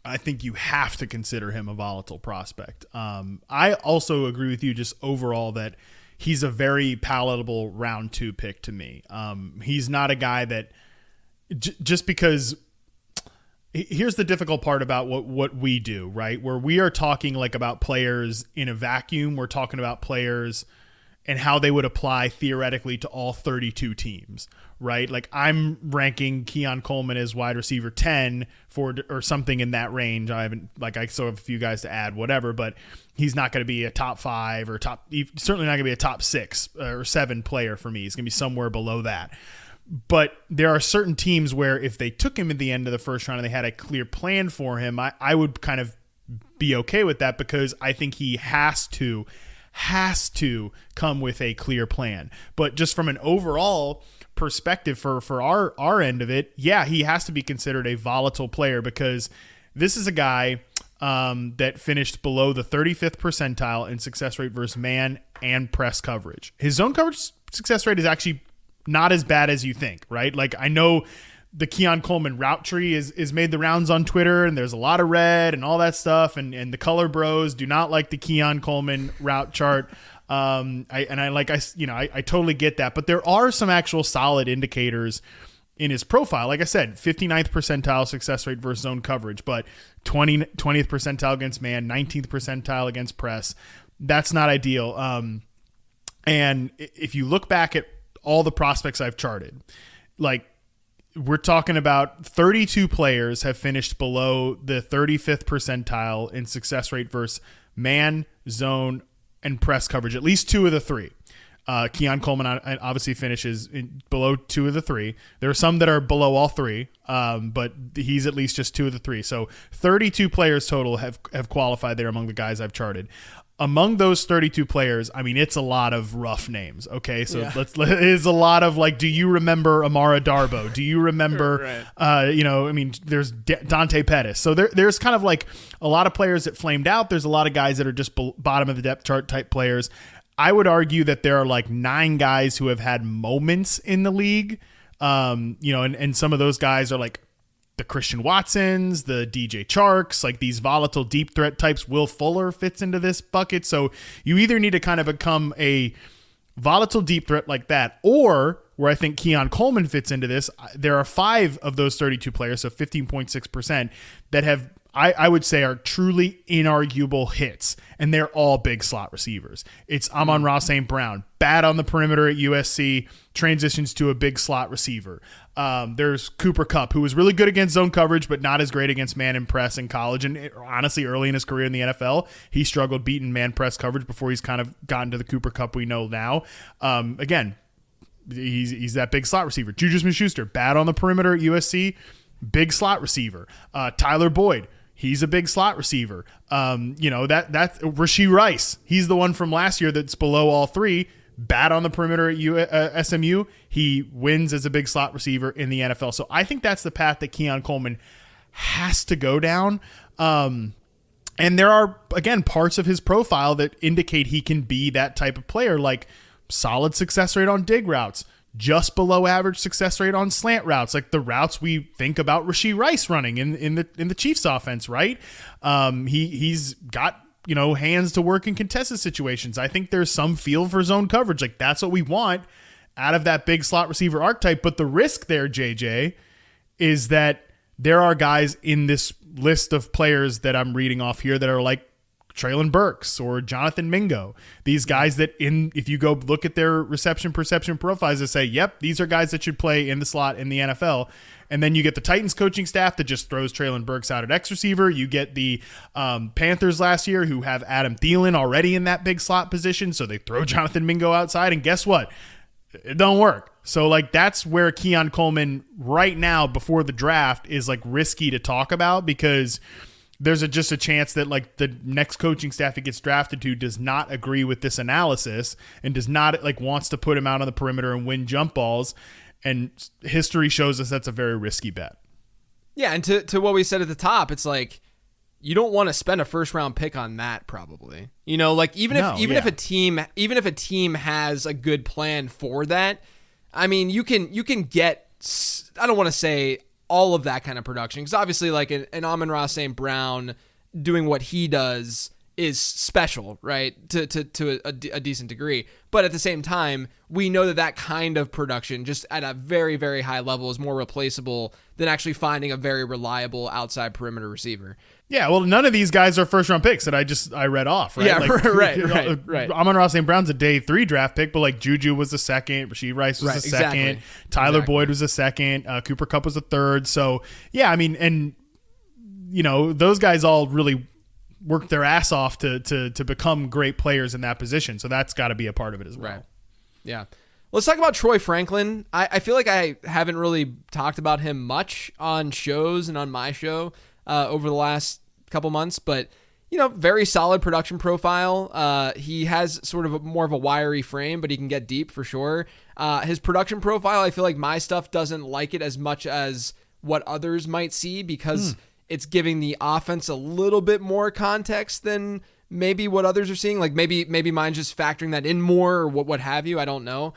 I think you have to consider him a volatile prospect. I also agree with you just overall that he's a very palatable round 2 pick to me. He's not a guy that just because here's the difficult part about what we do, right? Where we are talking like about players in a vacuum. We're talking about players and how they would apply theoretically to all 32 teams, right? Like I'm ranking Keon Coleman as wide receiver 10 or something in that range. I still have a few guys to add, whatever, but he's not going to be a top 5 or certainly not going to be a top 6 or 7 player for me. He's going to be somewhere below that. But there are certain teams where if they took him at the end of the first round and they had a clear plan for him, I would kind of be okay with that, because I think he has to come with a clear plan. But just from an overall perspective for our end of it, yeah, he has to be considered a volatile player, because this is a guy that finished below the 35th percentile in success rate versus man and press coverage. His zone coverage success rate is actually not as bad as you think, right? Like I know the Keon Coleman route tree is made the rounds on Twitter, and there's a lot of red and all that stuff, and the color bros do not like the Keon Coleman route chart. I totally get that, but there are some actual solid indicators in his profile. Like I said, 59th percentile success rate versus zone coverage, but 20th percentile against man, 19th percentile against press. That's not ideal. And if you look back at all the prospects I've charted, like we're talking about 32 players have finished below the 35th percentile in success rate versus man, zone, and press coverage. At least 2 of the 3. Keon Coleman obviously finishes below 2 of the 3. There are some that are below all 3, but he's at least just 2 of the 3. So 32 players total have qualified there among the guys I've charted. Among those 32 players, I mean, it's a lot of rough names. Okay, so it's a lot of like, do you remember Amara Darboh? Do you remember, right. There's Dante Pettis. So there's kind of like a lot of players that flamed out. There's a lot of guys that are just bottom of the depth chart type players. I would argue that there are like 9 guys who have had moments in the league. And some of those guys are like the Christian Watsons, the DJ Charks, like these volatile deep threat types. Will Fuller fits into this bucket. So you either need to kind of become a volatile deep threat like that, or where I think Keon Coleman fits into this, there are 5 of those 32 players, so 15.6%, that have, I would say, are truly inarguable hits, and they're all big slot receivers. It's Amon-Ra St. Brown, bad on the perimeter at USC, transitions to a big slot receiver. There's Cooper Kupp, who was really good against zone coverage, but not as great against man and press in college. And honestly, early in his career in the NFL, he struggled beating man press coverage before he's kind of gotten to the Cooper Kupp we know now. Again, he's that big slot receiver. Juju Smith-Schuster, bad on the perimeter at USC, big slot receiver. Tyler Boyd, he's a big slot receiver. That's Rashee Rice. He's the one from last year that's below all 3. Bad on the perimeter at SMU. He wins as a big slot receiver in the NFL. So I think that's the path that Keon Coleman has to go down. And there are, again, parts of his profile that indicate he can be that type of player, like solid success rate on dig routes, just below average success rate on slant routes, like the routes we think about Rashee Rice running in the Chiefs offense, right? He's got hands to work in contested situations. I think there's some feel for zone coverage. Like that's what we want out of that big slot receiver archetype. But the risk there, JJ, is that there are guys in this list of players that I'm reading off here that are like Treylon Burks or Jonathan Mingo. These guys that if you go look at their reception perception profiles, they say, yep, these are guys that should play in the slot in the NFL. And then you get the Titans coaching staff that just throws Treylon Burks out at X receiver. You get the Panthers last year who have Adam Thielen already in that big slot position. So they throw Jonathan Mingo outside, and guess what? It don't work. So like that's where Keon Coleman right now before the draft is like risky to talk about, because there's just a chance that like the next coaching staff he gets drafted to does not agree with this analysis and does not like wants to put him out on the perimeter and win jump balls. And history shows us that's a very risky bet. Yeah, and to what we said at the top, it's like you don't want to spend a first round pick on that probably. You know, like even if a team has a good plan for that, I mean, you can get, I don't want to say all of that kind of production, because obviously like an Amon-Ra St. Brown doing what he does is special, right, to a decent degree. But at the same time, we know that kind of production just at a very, very high level is more replaceable than actually finding a very reliable outside perimeter receiver. Yeah, well, none of these guys are first-round picks that I read off, right? Yeah, like, right. Amon-Ra St. Brown's a day 3 draft pick, but like Juju was the second, Rashee Rice was the second, Tyler Boyd was the second, Cooper Kupp was the third. So yeah, I mean, and you know, those guys all really worked their ass off to become great players in that position. So that's got to be a part of it as well. Right. Yeah. Let's talk about Troy Franklin. I feel like I haven't really talked about him much on shows and on my show over the last couple months, but you know, very solid production profile. He has sort of more of a wiry frame, but he can get deep for sure. His production profile, I feel like my stuff doesn't like it as much as what others might see, because it's giving the offense a little bit more context than maybe what others are seeing. Like maybe mine's just factoring that in more, or what have you. I don't know.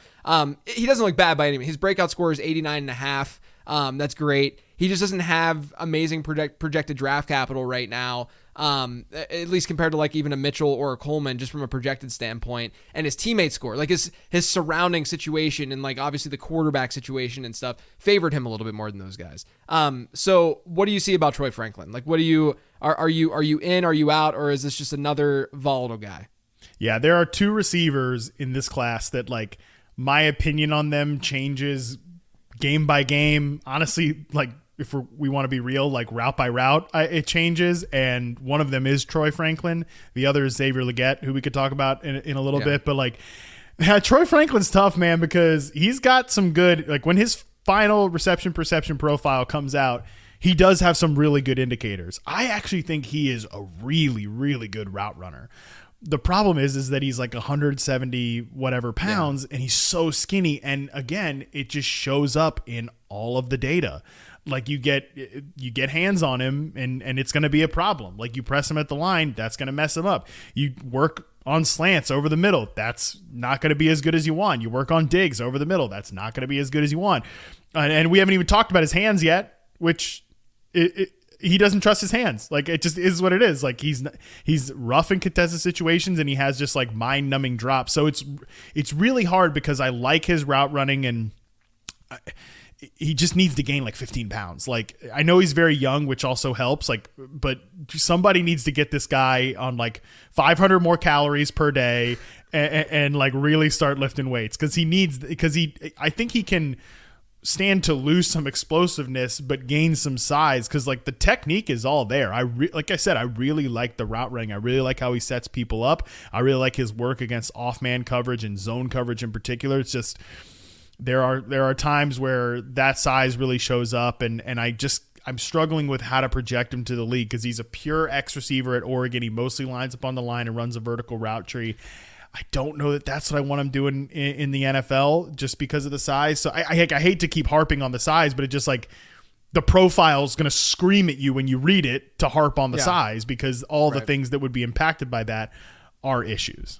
He doesn't look bad by any means. His breakout score is 89.5. That's great. He just doesn't have amazing projected draft capital right now, at least compared to like even a Mitchell or a Coleman, just from a projected standpoint. And his teammate score, like his surrounding situation and like obviously the quarterback situation and stuff, favored him a little bit more than those guys. So what do you see about Troy Franklin? Like, what do you are you in? Are you out? Or is this just another volatile guy? Yeah, there are 2 receivers in this class that like my opinion on them changes game by game. Honestly, like if we want to be real, like route by route, it changes. And one of them is Troy Franklin. The other is Xavier Legette, who we could talk about in a little bit. But like, Troy Franklin's tough, man, because he's got some good, like when his final reception perception profile comes out, he does have some really good indicators. I actually think he is a really, really good route runner. The problem is that he's like 170 whatever pounds, and he's so skinny. And again, it just shows up in all of the data. Like you get hands on him and it's going to be a problem. Like you press him at the line, that's going to mess him up. You work on slants over the middle, that's not going to be as good as you want. You work on digs over the middle, that's not going to be as good as you want. And we haven't even talked about his hands yet, which he doesn't trust his hands. Like it just is what it is. Like he's rough in contested situations, and he has just like mind-numbing drops. So it's really hard because I like his route running, and he just needs to gain like 15 pounds. Like I know he's very young, which also helps. Like, but somebody needs to get this guy on like 500 more calories per day and like really start lifting weights, because I think he can stand to lose some explosiveness but gain some size, because like the technique is all there. Like I said, I really like the route running. I really like how he sets people up. I really like his work against off-man coverage and zone coverage in particular. It's just there are times where that size really shows up, and I'm struggling with how to project him to the league, because he's a pure X receiver at Oregon. He mostly lines up on the line and runs a vertical route tree. I don't know that that's what I want him doing in the NFL, just because of the size. So I hate to keep harping on the size, but it just like the profile is going to scream at you when you read it to harp on the size, because all the things that would be impacted by that are issues.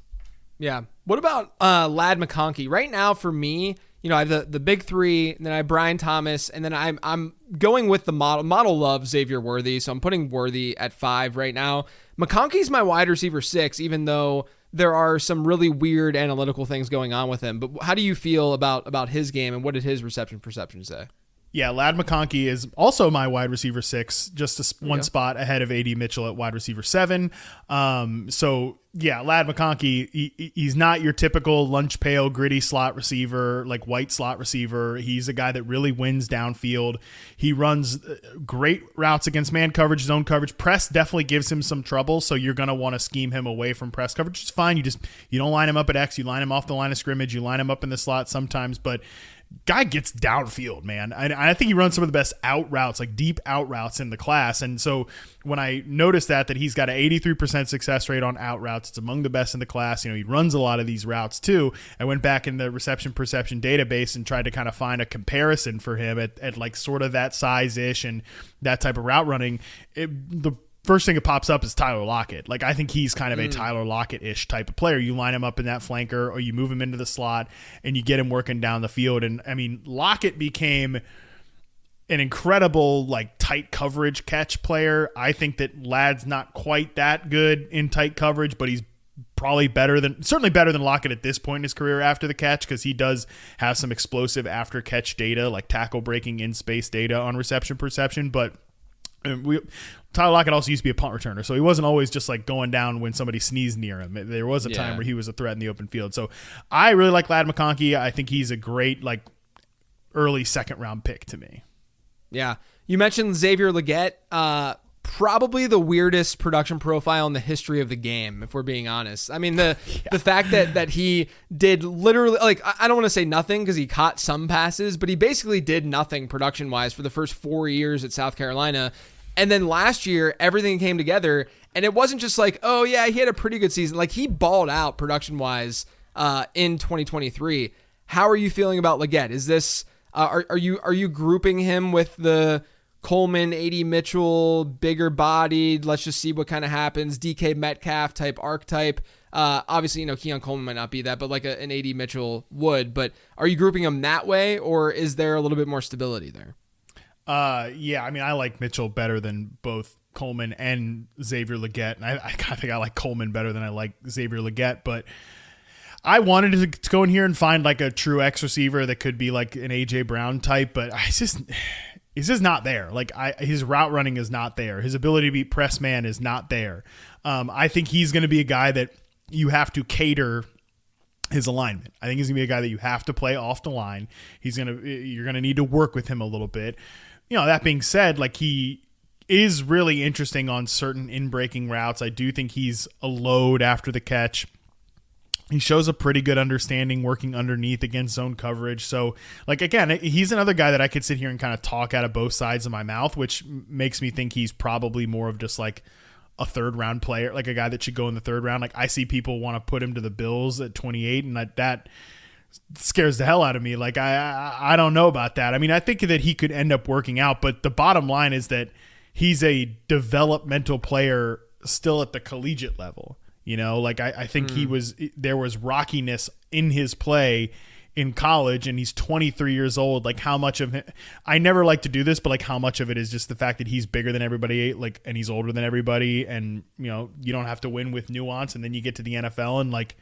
Yeah. What about Ladd McConkey? Right now for me, you know, I have the big 3, and then I have Brian Thomas, and then I'm going with the model love Xavier Worthy, so I'm putting Worthy at 5 right now. McConkey's my wide receiver 6, even though there are some really weird analytical things going on with him. But how do you feel about his game, and what did his reception perception say? Yeah, Ladd McConkey is also my wide receiver 6, just one spot ahead of A.D. Mitchell at wide receiver 7. So yeah, Ladd McConkey, he's not your typical lunch pail, gritty slot receiver, like white slot receiver. He's a guy that really wins downfield. He runs great routes against man coverage, zone coverage. Press definitely gives him some trouble, so you're going to want to scheme him away from press coverage. It's fine. You don't line him up at X. You line him off the line of scrimmage. You line him up in the slot sometimes, but guy gets downfield, man. I think he runs some of the best out routes, like deep out routes in the class. And so when I noticed that he's got an 83% success rate on out routes, it's among the best in the class. He runs a lot of these routes too. I went back in the reception perception database and tried to kind of find a comparison for him at like sort of that size ish and that type of route running. The first thing that pops up is Tyler Lockett. Like, I think he's kind of a Tyler Lockett-ish type of player. You line him up in that flanker or you move him into the slot and you get him working down the field. And I mean, Lockett became an incredible like tight coverage catch player. I think that Ladd's not quite that good in tight coverage, but he's probably certainly better than Lockett at this point in his career after the catch, because he does have some explosive after catch data, like tackle breaking in space data on reception perception. But Tyler Lockett also used to be a punt returner, so he wasn't always just like going down when somebody sneezed near him. There was a time where he was a threat in the open field. So I really like Ladd McConkey. I think he's a great like early second round pick to me. Yeah. You mentioned Xavier Legette, probably the weirdest production profile in the history of the game, if we're being honest. I mean, the fact that he did literally, like, I don't want to say nothing because he caught some passes, but he basically did nothing production-wise for the first 4 years at South Carolina. And then last year, everything came together, and it wasn't just like, oh, yeah, he had a pretty good season. Like, he balled out production-wise in 2023. How are you feeling about Legette? Is this... Are you grouping him with the Coleman, A.D. Mitchell, bigger bodied, let's just see what kind of happens, DK Metcalf type archetype? Obviously, Keon Coleman might not be that, but like an A.D. Mitchell would. But are you grouping him that way, or is there a little bit more stability there? Yeah, I mean, I like Mitchell better than both Coleman and Xavier Legette, and I think I like Coleman better than I like Xavier Legette, but I wanted to go in here and find like a true X receiver that could be like an AJ Brown type, but it's just not there. Like his route running is not there. His ability to beat press man is not there. I think he's going to be a guy that you have to cater his alignment. I think he's going to be a guy that you have to play off the line. You're going to need to work with him a little bit. That being said, like he is really interesting on certain in-breaking routes. I do think he's a load after the catch. He shows a pretty good understanding working underneath against zone coverage. So, like, again, he's another guy that I could sit here and kind of talk out of both sides of my mouth, which makes me think he's probably more of just like a third round player, like a guy that should go in the third round. Like, I see people want to put him to the Bills at 28, and that scares the hell out of me. Like, I don't know about that. I mean, I think that he could end up working out, but the bottom line is that he's a developmental player still at the collegiate level. I think there was rockiness in his play in college, and he's 23 years old. Like, how much of it, I never like to do this, but like how much of it is just the fact that he's bigger than everybody, like, and he's older than everybody. And, you don't have to win with nuance. And then you get to the NFL and like,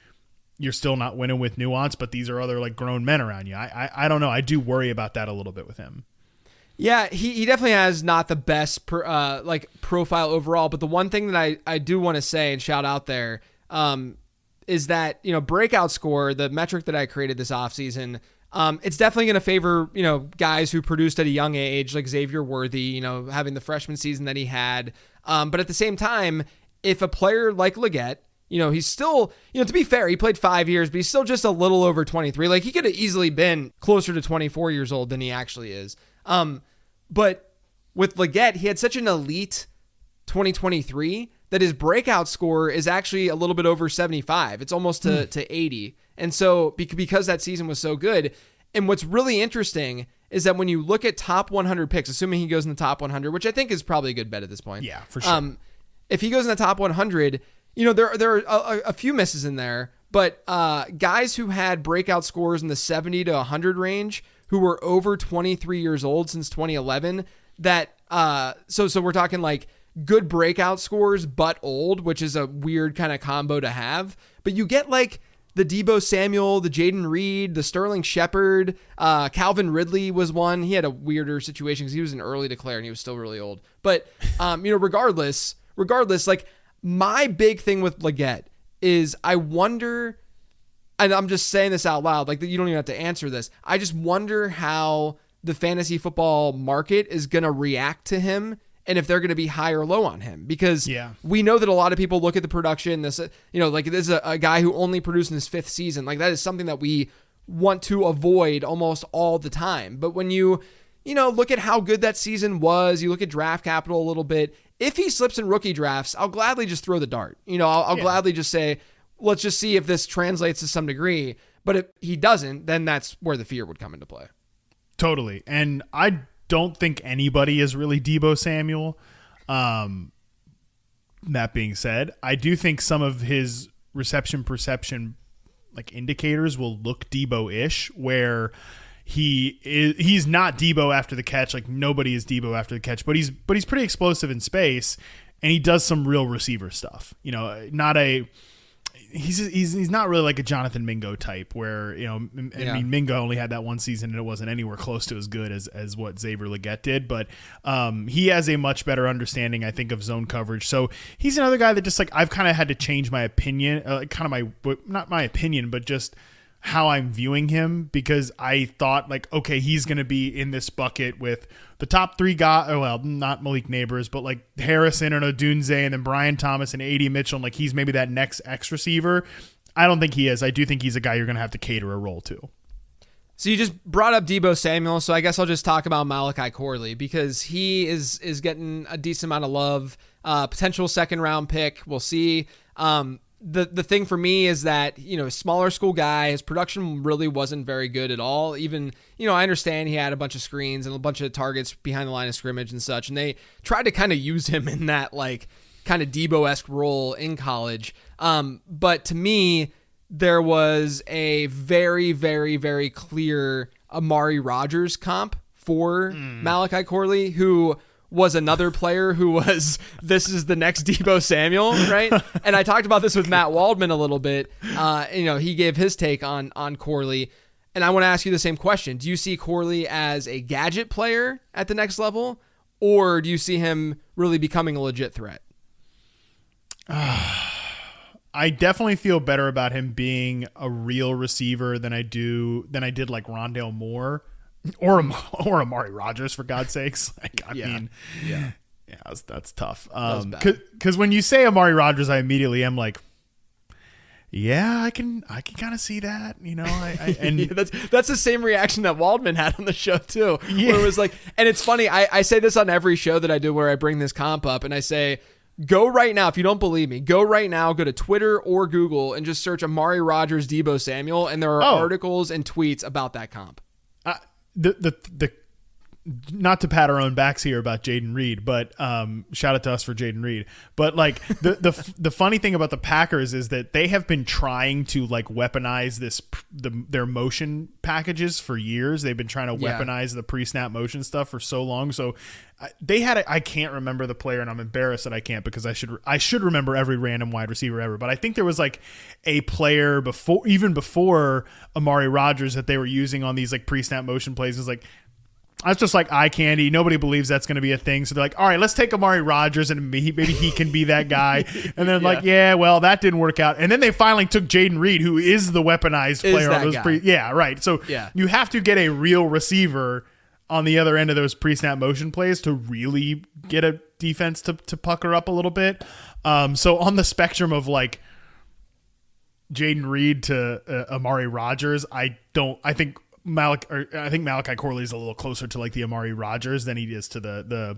you're still not winning with nuance, but these are other like grown men around you. I don't know. I do worry about that a little bit with him. Yeah, he definitely has not the best profile overall, but the one thing that I do want to say and shout out there is that, breakout score, the metric that I created this offseason, it's definitely going to favor, guys who produced at a young age, like Xavier Worthy, having the freshman season that he had. But at the same time, if a player like Legette, he's still, to be fair, he played 5 years, but he's still just a little over 23. Like, he could have easily been closer to 24 years old than he actually is. But with Legette, he had such an elite 2023 that his breakout score is actually a little bit over 75. It's almost to 80. And so because that season was so good, and what's really interesting is that when you look at top 100 picks, assuming he goes in the top 100, which I think is probably a good bet at this point. Yeah, for sure. If he goes in the top 100, there are a few misses in there, but guys who had breakout scores in the 70 to 100 range, who were over 23 years old since 2011, that so we're talking like good breakout scores but old, which is a weird kind of combo to have. But you get like the Deebo Samuel, the Jaden Reed, the Sterling Shepard, Calvin Ridley was one. He had a weirder situation because he was an early declare and he was still really old. But regardless, like, my big thing with Legette is I wonder, and I'm just saying this out loud, like, you don't even have to answer this. I just wonder how the fantasy football market is going to react to him and if they're going to be high or low on him, because we know that a lot of people look at the production, this, like, this is a guy who only produced in his 5th season. Like, that is something that we want to avoid almost all the time. But when you look at how good that season was, you look at draft capital a little bit, if he slips in rookie drafts, I'll gladly just throw the dart. I'll gladly just say, let's just see if this translates to some degree. But if he doesn't, then that's where the fear would come into play. Totally. And I don't think anybody is really Deebo Samuel. That being said, I do think some of his reception perception like indicators will look Deebo-ish, where he's not Deebo after the catch. Like nobody is Deebo after the catch, but he's pretty explosive in space, and he does some real receiver stuff. He's not really like a Jonathan Mingo type where, I mean, Mingo only had that one season and it wasn't anywhere close to as good as what Xavier Legette did, but he has a much better understanding, I think, of zone coverage. So he's another guy that just like I've kind of had to change my opinion, not my opinion, but just how I'm viewing him, because I thought like, okay, he's going to be in this bucket with the top three guys, well, not Malik Neighbors, but like Harrison and Odunze and then Brian Thomas and A.D. Mitchell, and like he's maybe that next X receiver. I don't think he is. I do think he's a guy you're going to have to cater a role to. So you just brought up Deebo Samuel, so I guess I'll just talk about Malachi Corley, because he is getting a decent amount of love, potential second round pick. We'll see. The thing for me is that, smaller school guy, his production really wasn't very good at all. Even, I understand he had a bunch of screens and a bunch of targets behind the line of scrimmage and such, and they tried to kind of use him in that like kind of Deebo-esque role in college. But to me, there was a very, very, very clear Amari Rodgers comp for Malachi Corley, who was another player who was, this is the next Deebo Samuel, right? And I talked about this with Matt Waldman a little bit. He gave his take on Corley. And I want to ask you the same question. Do you see Corley as a gadget player at the next level, or do you see him really becoming a legit threat? I definitely feel better about him being a real receiver than I did like Rondale Moore. Or Amari Rodgers, for God's sakes. That's tough. Because when you say Amari Rodgers, I immediately am like, yeah, I can kind of see that, and that's the same reaction that Waldman had on the show too. Yeah. Where it was like, and it's funny, I say this on every show that I do where I bring this comp up, and I say, go right now, if you don't believe me, go right now, go to Twitter or Google and just search Amari Rodgers, Deebo Samuel, and there are articles and tweets about that comp. The not to pat our own backs here about Jaden Reed, but shout out to us for Jaden Reed. But like the funny thing about the Packers is that they have been trying to like weaponize their motion packages for years. They've been trying to weaponize the pre-snap motion stuff for so long. So they had I can't remember the player, and I'm embarrassed that I can't, because I should remember every random wide receiver ever. But I think there was like a player before Amari Rodgers that they were using on these like pre-snap motion plays. It's like, that's just like eye candy. Nobody believes that's going to be a thing. So they're like, all right, let's take Amari Rodgers and maybe he can be that guy. And then like, well, that didn't work out. And then they finally took Jaden Reed, who is the weaponized player on those right. So you have to get a real receiver on the other end of those pre-snap motion plays to really get a defense to pucker up a little bit. So on the spectrum of like Jaden Reed to Amari Rodgers, I think Malachi Corley is a little closer to like the Amari Rodgers than he is to the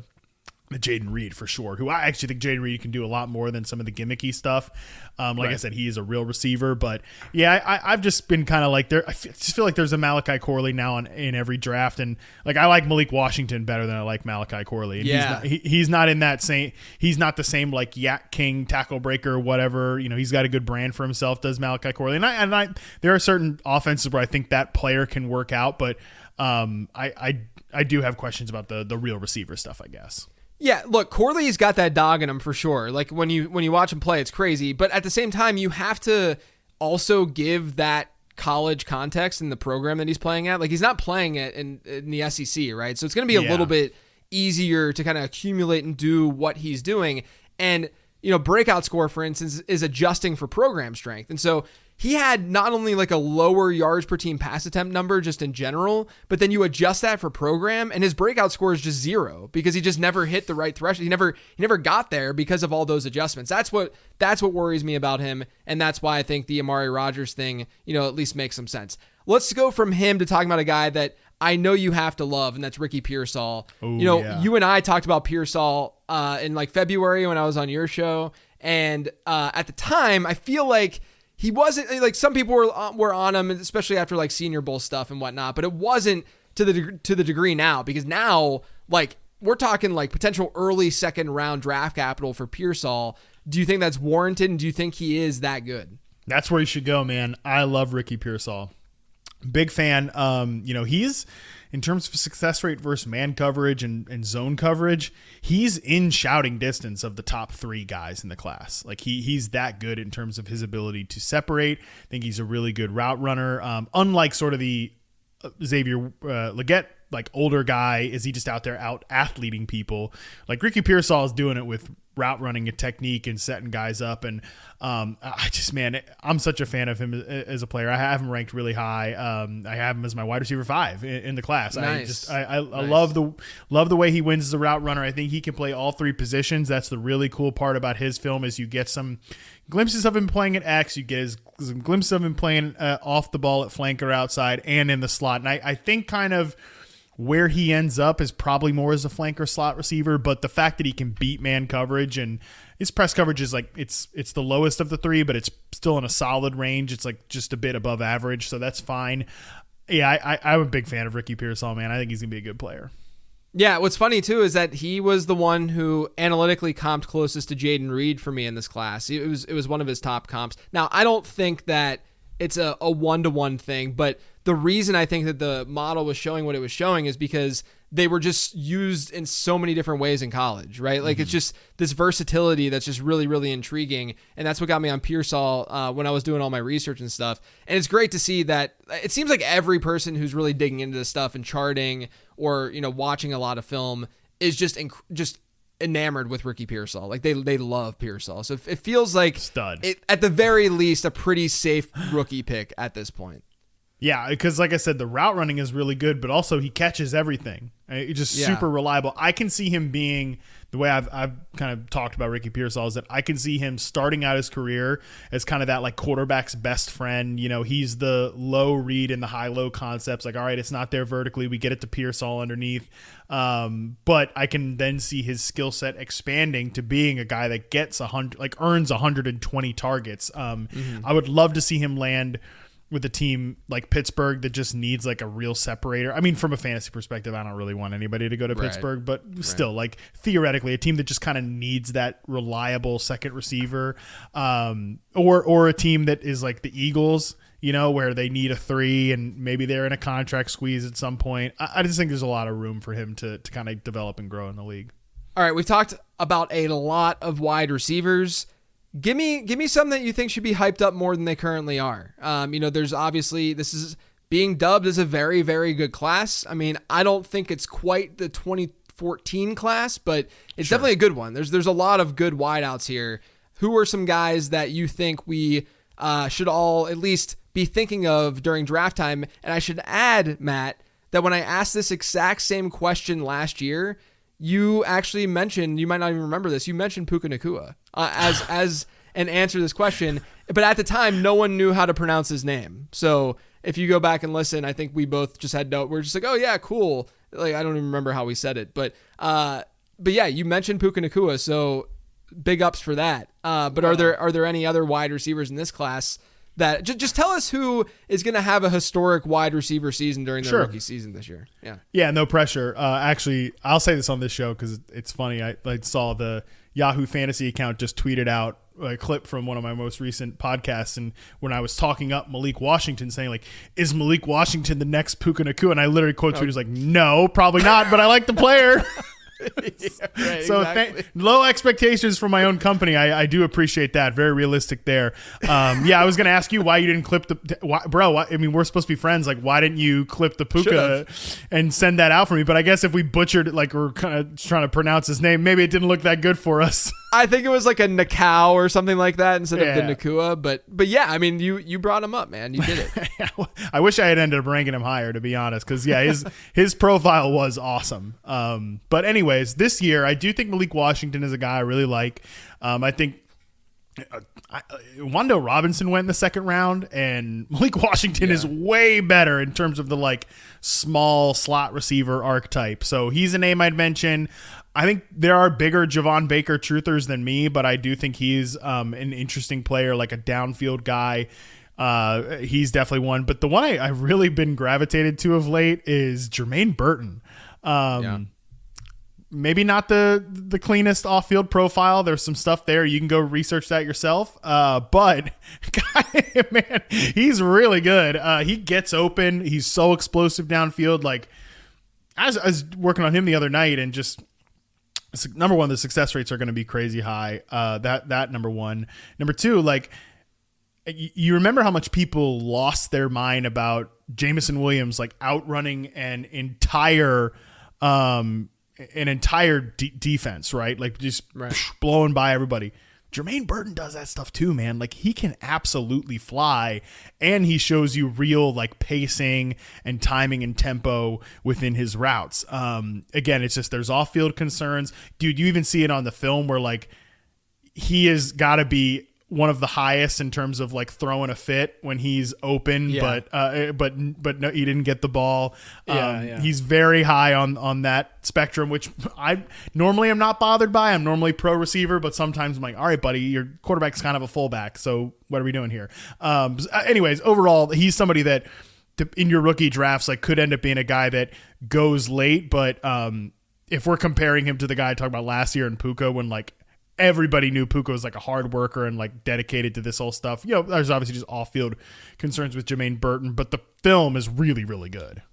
Jaden Reed, for sure, who I actually think Jaden Reed can do a lot more than some of the gimmicky stuff. I said, he is a real receiver, but I've just been kind of like there. I just feel like there's a Malachi Corley now in every draft, and like I like Malik Washington better than I like Malachi Corley. And he's not in that same. He's not the same like Yak King tackle breaker, whatever. He's got a good brand for himself. Does Malachi Corley? And I there are certain offenses where I think that player can work out, but I do have questions about the real receiver stuff, I guess. Yeah, look, Corley's got that dog in him for sure. Like when you watch him play, it's crazy. But at the same time, you have to also give that college context in the program that he's playing at. Like he's not playing it in the SEC, right? So it's going to be a little bit easier to kind of accumulate and do what he's doing. And breakout score, for instance, is adjusting for program strength. And so he had not only like a lower yards per team pass attempt number just in general, but then you adjust that for program and his breakout score is just 0 because he just never hit the right threshold. He never got there because of all those adjustments. That's what worries me about him. And that's why I think the Amari Rodgers thing, at least makes some sense. Let's go from him to talking about a guy that I know you have to love, and that's Ricky Pearsall. Ooh, You and I talked about Pearsall in like February when I was on your show, and at the time, I feel like he wasn't like some people were on him, especially after like Senior Bowl stuff and whatnot. But it wasn't to the degree now, because now like we're talking like potential early second round draft capital for Pearsall. Do you think that's warranted, and do you think he is that good? That's where you should go, man. I love Ricky Pearsall. Big fan. He's, in terms of success rate versus man coverage and zone coverage, he's in shouting distance of the top 3 guys in the class. Like he's that good in terms of his ability to separate. I think he's a really good route runner. Unlike sort of the Xavier Legette, like older guy, is he just out there out athleting people? Like Ricky Pearsall is doing it with route running and technique and setting guys up. And I'm such a fan of him as a player. I have him ranked really high. I have him as my wide receiver 5 in the class. Nice. I love the way he wins as a route runner. I think he can play all 3 positions. That's the really cool part about his film, is you get some glimpses of him playing at X. You get some glimpses of him playing off the ball at flanker outside and in the slot. And I think kind of where he ends up is probably more as a flanker slot receiver, but the fact that he can beat man coverage, and his press coverage is like it's the lowest of the 3, but it's still in a solid range. It's like just a bit above average, so that's fine. Yeah, I'm a big fan of Ricky Pearsall, man. I think he's gonna be a good player. Yeah, what's funny too is that he was the one who analytically comped closest to Jaden Reed for me in this class. It was one of his top comps. Now, I don't think that it's a one-to-one thing, but the reason I think that the model was showing what it was showing is because they were just used in so many different ways in college, right? Like it's just this versatility that's just really, really intriguing. And that's what got me on Pearsall when I was doing all my research and stuff. And it's great to see that it seems like every person who's really digging into this stuff and charting or, watching a lot of film is just enamored with Ricky Pearsall. Like they love Pearsall. So it feels like stud. At the very least, a pretty safe rookie pick at this point. Yeah, because like I said, the route running is really good, but also he catches everything. He's just super reliable. I can see him being, the way I've kind of talked about Ricky Pearsall is that I can see him starting out his career as kind of that like quarterback's best friend. He's the low read and the high-low concepts. Like, all right, it's not there vertically. We get it to Pearsall underneath. But I can then see his skill set expanding to being a guy that gets earns 120 targets. I would love to see him land with a team like Pittsburgh that just needs like a real separator. I mean, from a fantasy perspective, I don't really want anybody to go to Pittsburgh, but still, like theoretically, a team that just kind of needs that reliable second receiver, or a team that is like the Eagles, where they need a 3 and maybe they're in a contract squeeze at some point. I just think there's a lot of room for him to kind of develop and grow in the league. All right, we've talked about a lot of wide receivers. Give me some that you think should be hyped up more than they currently are. There's obviously, this is being dubbed as a very, very good class. I mean, I don't think it's quite the 2014 class, but it's definitely a good one. There's a lot of good wideouts here. Who are some guys that you think we should all at least be thinking of during draft time? And I should add, Matt, that when I asked this exact same question last year, you actually mentioned, you might not even remember this, you mentioned Puka Nacua as an answer to this question. But at the time, no one knew how to pronounce his name. So if you go back and listen, I think we both just we're just like, oh yeah, cool. Like, I don't even remember how we said it. But yeah, you mentioned Puka Nacua, so big ups for that. But are there any other wide receivers in this class that just tell us who is going to have a historic wide receiver season during their rookie season this year? Yeah, no pressure. Actually, I'll say this on this show because it's funny. I saw the Yahoo fantasy account just tweeted out a clip from one of my most recent podcasts, and when I was talking up Malik Washington, saying like, is Malik Washington the next Puka Nacua? And I literally quote tweeted like, no, probably not, but I like the player. Low expectations from my own company. I do appreciate that. Very realistic there. I was going to ask you why you didn't clip we're supposed to be friends. Like, why didn't you clip the Puka and send that out for me? But I guess if we butchered it, like we're kind of trying to pronounce his name, maybe it didn't look that good for us. I think it was like a Nakau or something like that instead of the Nakua. But yeah, I mean, you brought him up, man. You did it. I wish I had ended up ranking him higher, to be honest, because his profile was awesome. But anyways, this year I do think Malik Washington is a guy I really like. I think Wando Robinson went in the second round, and Malik Washington is way better in terms of the like small slot receiver archetype. So he's a name I'd mention. I think there are bigger Javon Baker truthers than me, but I do think he's an interesting player, like a downfield guy. He's definitely one. But the one I've really been gravitated to of late is Jermaine Burton. Maybe not the cleanest off-field profile. There's some stuff there. You can go research that yourself. But guy, man, he's really good. He gets open. He's so explosive downfield. Like I was working on him the other night, and just number one, the success rates are going to be crazy high. That number one. Number two, like you remember how much people lost their mind about Jamison Williams like outrunning an entire defense, right? Like just blowing by everybody. Jermaine Burton does that stuff too, man. Like he can absolutely fly, and he shows you real like pacing and timing and tempo within his routes. Again, it's just there's off-field concerns. Dude, you even see it on the film where like he has got to be one of the highest in terms of like throwing a fit when he's open, but no, he didn't get the ball. He's very high on that spectrum, which I normally am not bothered by. I'm normally pro receiver, but sometimes I'm like, all right, buddy, your quarterback's kind of a fullback. So what are we doing here? Anyways, overall, he's somebody that in your rookie drafts, like could end up being a guy that goes late. But if we're comparing him to the guy I talked about last year in Puka, when like everybody knew Puka was like a hard worker and like dedicated to this whole stuff. You know, there's obviously just off-field concerns with Jermaine Burton, but the film is really, really good.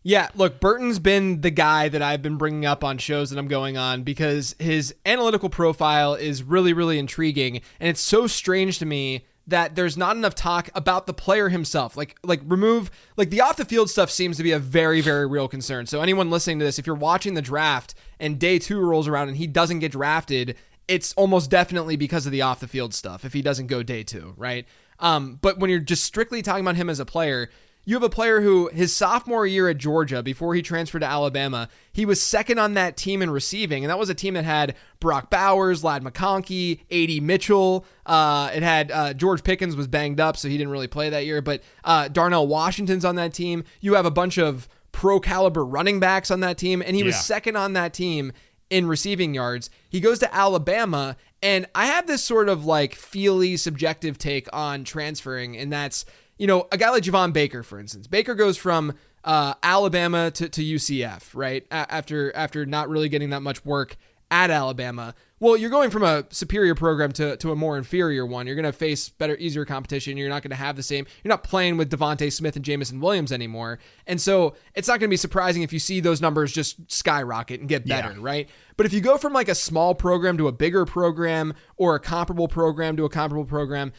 Yeah, look, Burton's been the guy that I've been bringing up on shows that I'm going on because his analytical profile is really, really intriguing, and it's so strange to me that there's not enough talk about the player himself. Like remove like the off the field stuff seems to be a very, very real concern. So anyone listening to this, if you're watching the draft and day 2 rolls around and he doesn't get drafted, it's almost definitely because of the off the field stuff if he doesn't go day 2, right? But when you're just strictly talking about him as a player, you have a player who his sophomore year at Georgia, before he transferred to Alabama, he was second on that team in receiving. And that was a team that had Brock Bowers, Ladd McConkey, A.D. Mitchell. It had George Pickens was banged up, so he didn't really play that year. But Darnell Washington's on that team. You have a bunch of pro caliber running backs on that team. And he was second on that team in receiving yards. He goes to Alabama, and I have this sort of like feely subjective take on transferring, and that's, you know, a guy like Javon Baker, for instance. Baker goes from Alabama to UCF, right? After not really getting that much work at Alabama. Well, you're going from a superior program to a more inferior one. You're going to face better, easier competition. You're not going to have the same. You're not playing with Devontae Smith and Jamison Williams anymore. And so it's not going to be surprising if you see those numbers just skyrocket and get better, right? But if you go from like a small program to a bigger program or a comparable program to a comparable program,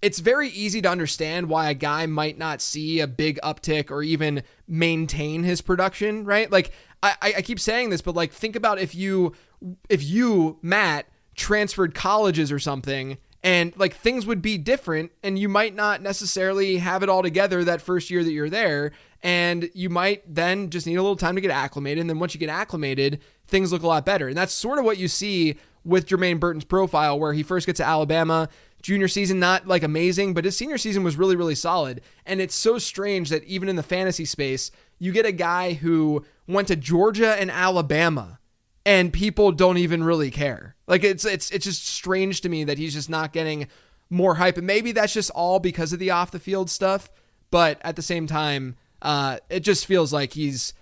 it's very easy to understand why a guy might not see a big uptick or even maintain his production, right? Like I keep saying this, but like think about if you, Matt, transferred colleges or something, and like things would be different, and you might not necessarily have it all together that first year that you're there, and you might then just need a little time to get acclimated, and then once you get acclimated, things look a lot better. And that's sort of what you see with Jermaine Burton's profile, where he first gets to Alabama, junior season, not like amazing, but his senior season was really, really solid. And it's so strange that even in the fantasy space, you get a guy who went to Georgia and Alabama and people don't even really care. Like it's just strange to me that he's just not getting more hype. And maybe that's just all because of the off the field stuff. But at the same time, it just feels like he's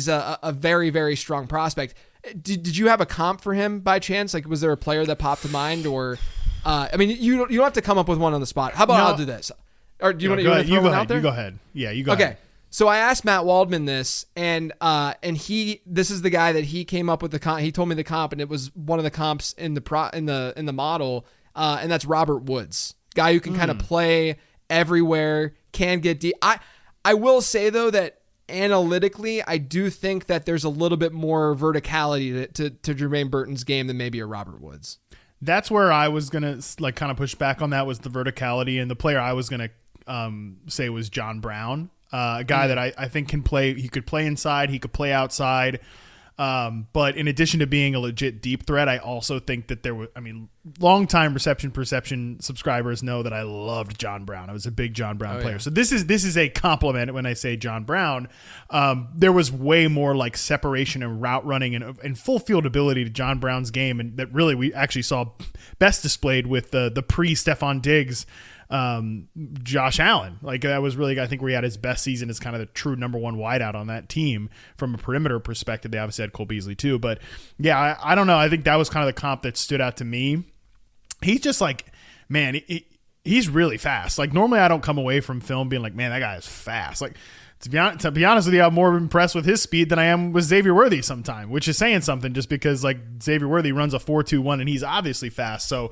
a very, very strong prospect. Did you have a comp for him by chance? Like, was there a player that popped to mind, or, I mean, you don't have to come up with one on the spot. How about I'll do this? Or do you want to throw one out there? You go ahead. Yeah, you go ahead. Okay. So I asked Matt Waldman this, and this is the guy that he came up with the comp. He told me the comp, and it was one of the comps in the model, and that's Robert Woods, guy who can kind of play everywhere, can get deep. I will say though that analytically, I do think that there's a little bit more verticality to Jermaine Burton's game than maybe a Robert Woods. That's where I was gonna like kind of push back on. That was the verticality, and the player I was gonna say was John Brown. A guy that I think can play. He could play inside. He could play outside. But in addition to being a legit deep threat, I also think that longtime reception perception subscribers know that I loved John Brown. I was a big John Brown player. Yeah. So this is a compliment when I say John Brown. There was way more like separation and route running and full field ability to John Brown's game, and that really we actually saw best displayed with the pre-Stephon Diggs Josh Allen. Like that was really, I think, where he had his best season as kind of the true number one wideout on that team from a perimeter perspective. They obviously had Cole Beasley too, but yeah, I don't know. I think that was kind of the comp that stood out to me. He's just like, man, he's really fast. Like normally I don't come away from film being like, man, that guy is fast. Like to be honest with you, I'm more impressed with his speed than I am with Xavier Worthy sometime, which is saying something just because like Xavier Worthy runs a 4.21 and he's obviously fast. So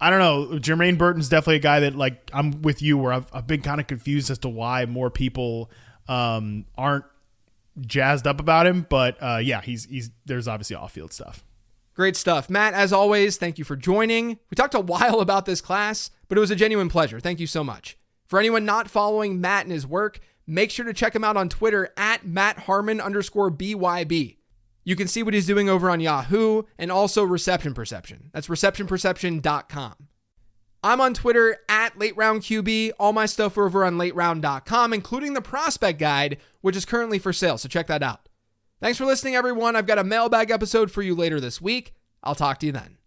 I don't know. Jermaine Burton's definitely a guy that like I'm with you where I've been kind of confused as to why more people aren't jazzed up about him. But yeah, he's there's obviously off-field stuff. Great stuff. Matt, as always, thank you for joining. We talked a while about this class, but it was a genuine pleasure. Thank you so much. For anyone not following Matt and his work, make sure to check him out on Twitter at MattHarmon_BYB. You can see what he's doing over on Yahoo and also Reception Perception. That's receptionperception.com. I'm on Twitter at LateRoundQB. All my stuff over on LateRound.com, including the prospect guide, which is currently for sale, so check that out. Thanks for listening, everyone. I've got a mailbag episode for you later this week. I'll talk to you then.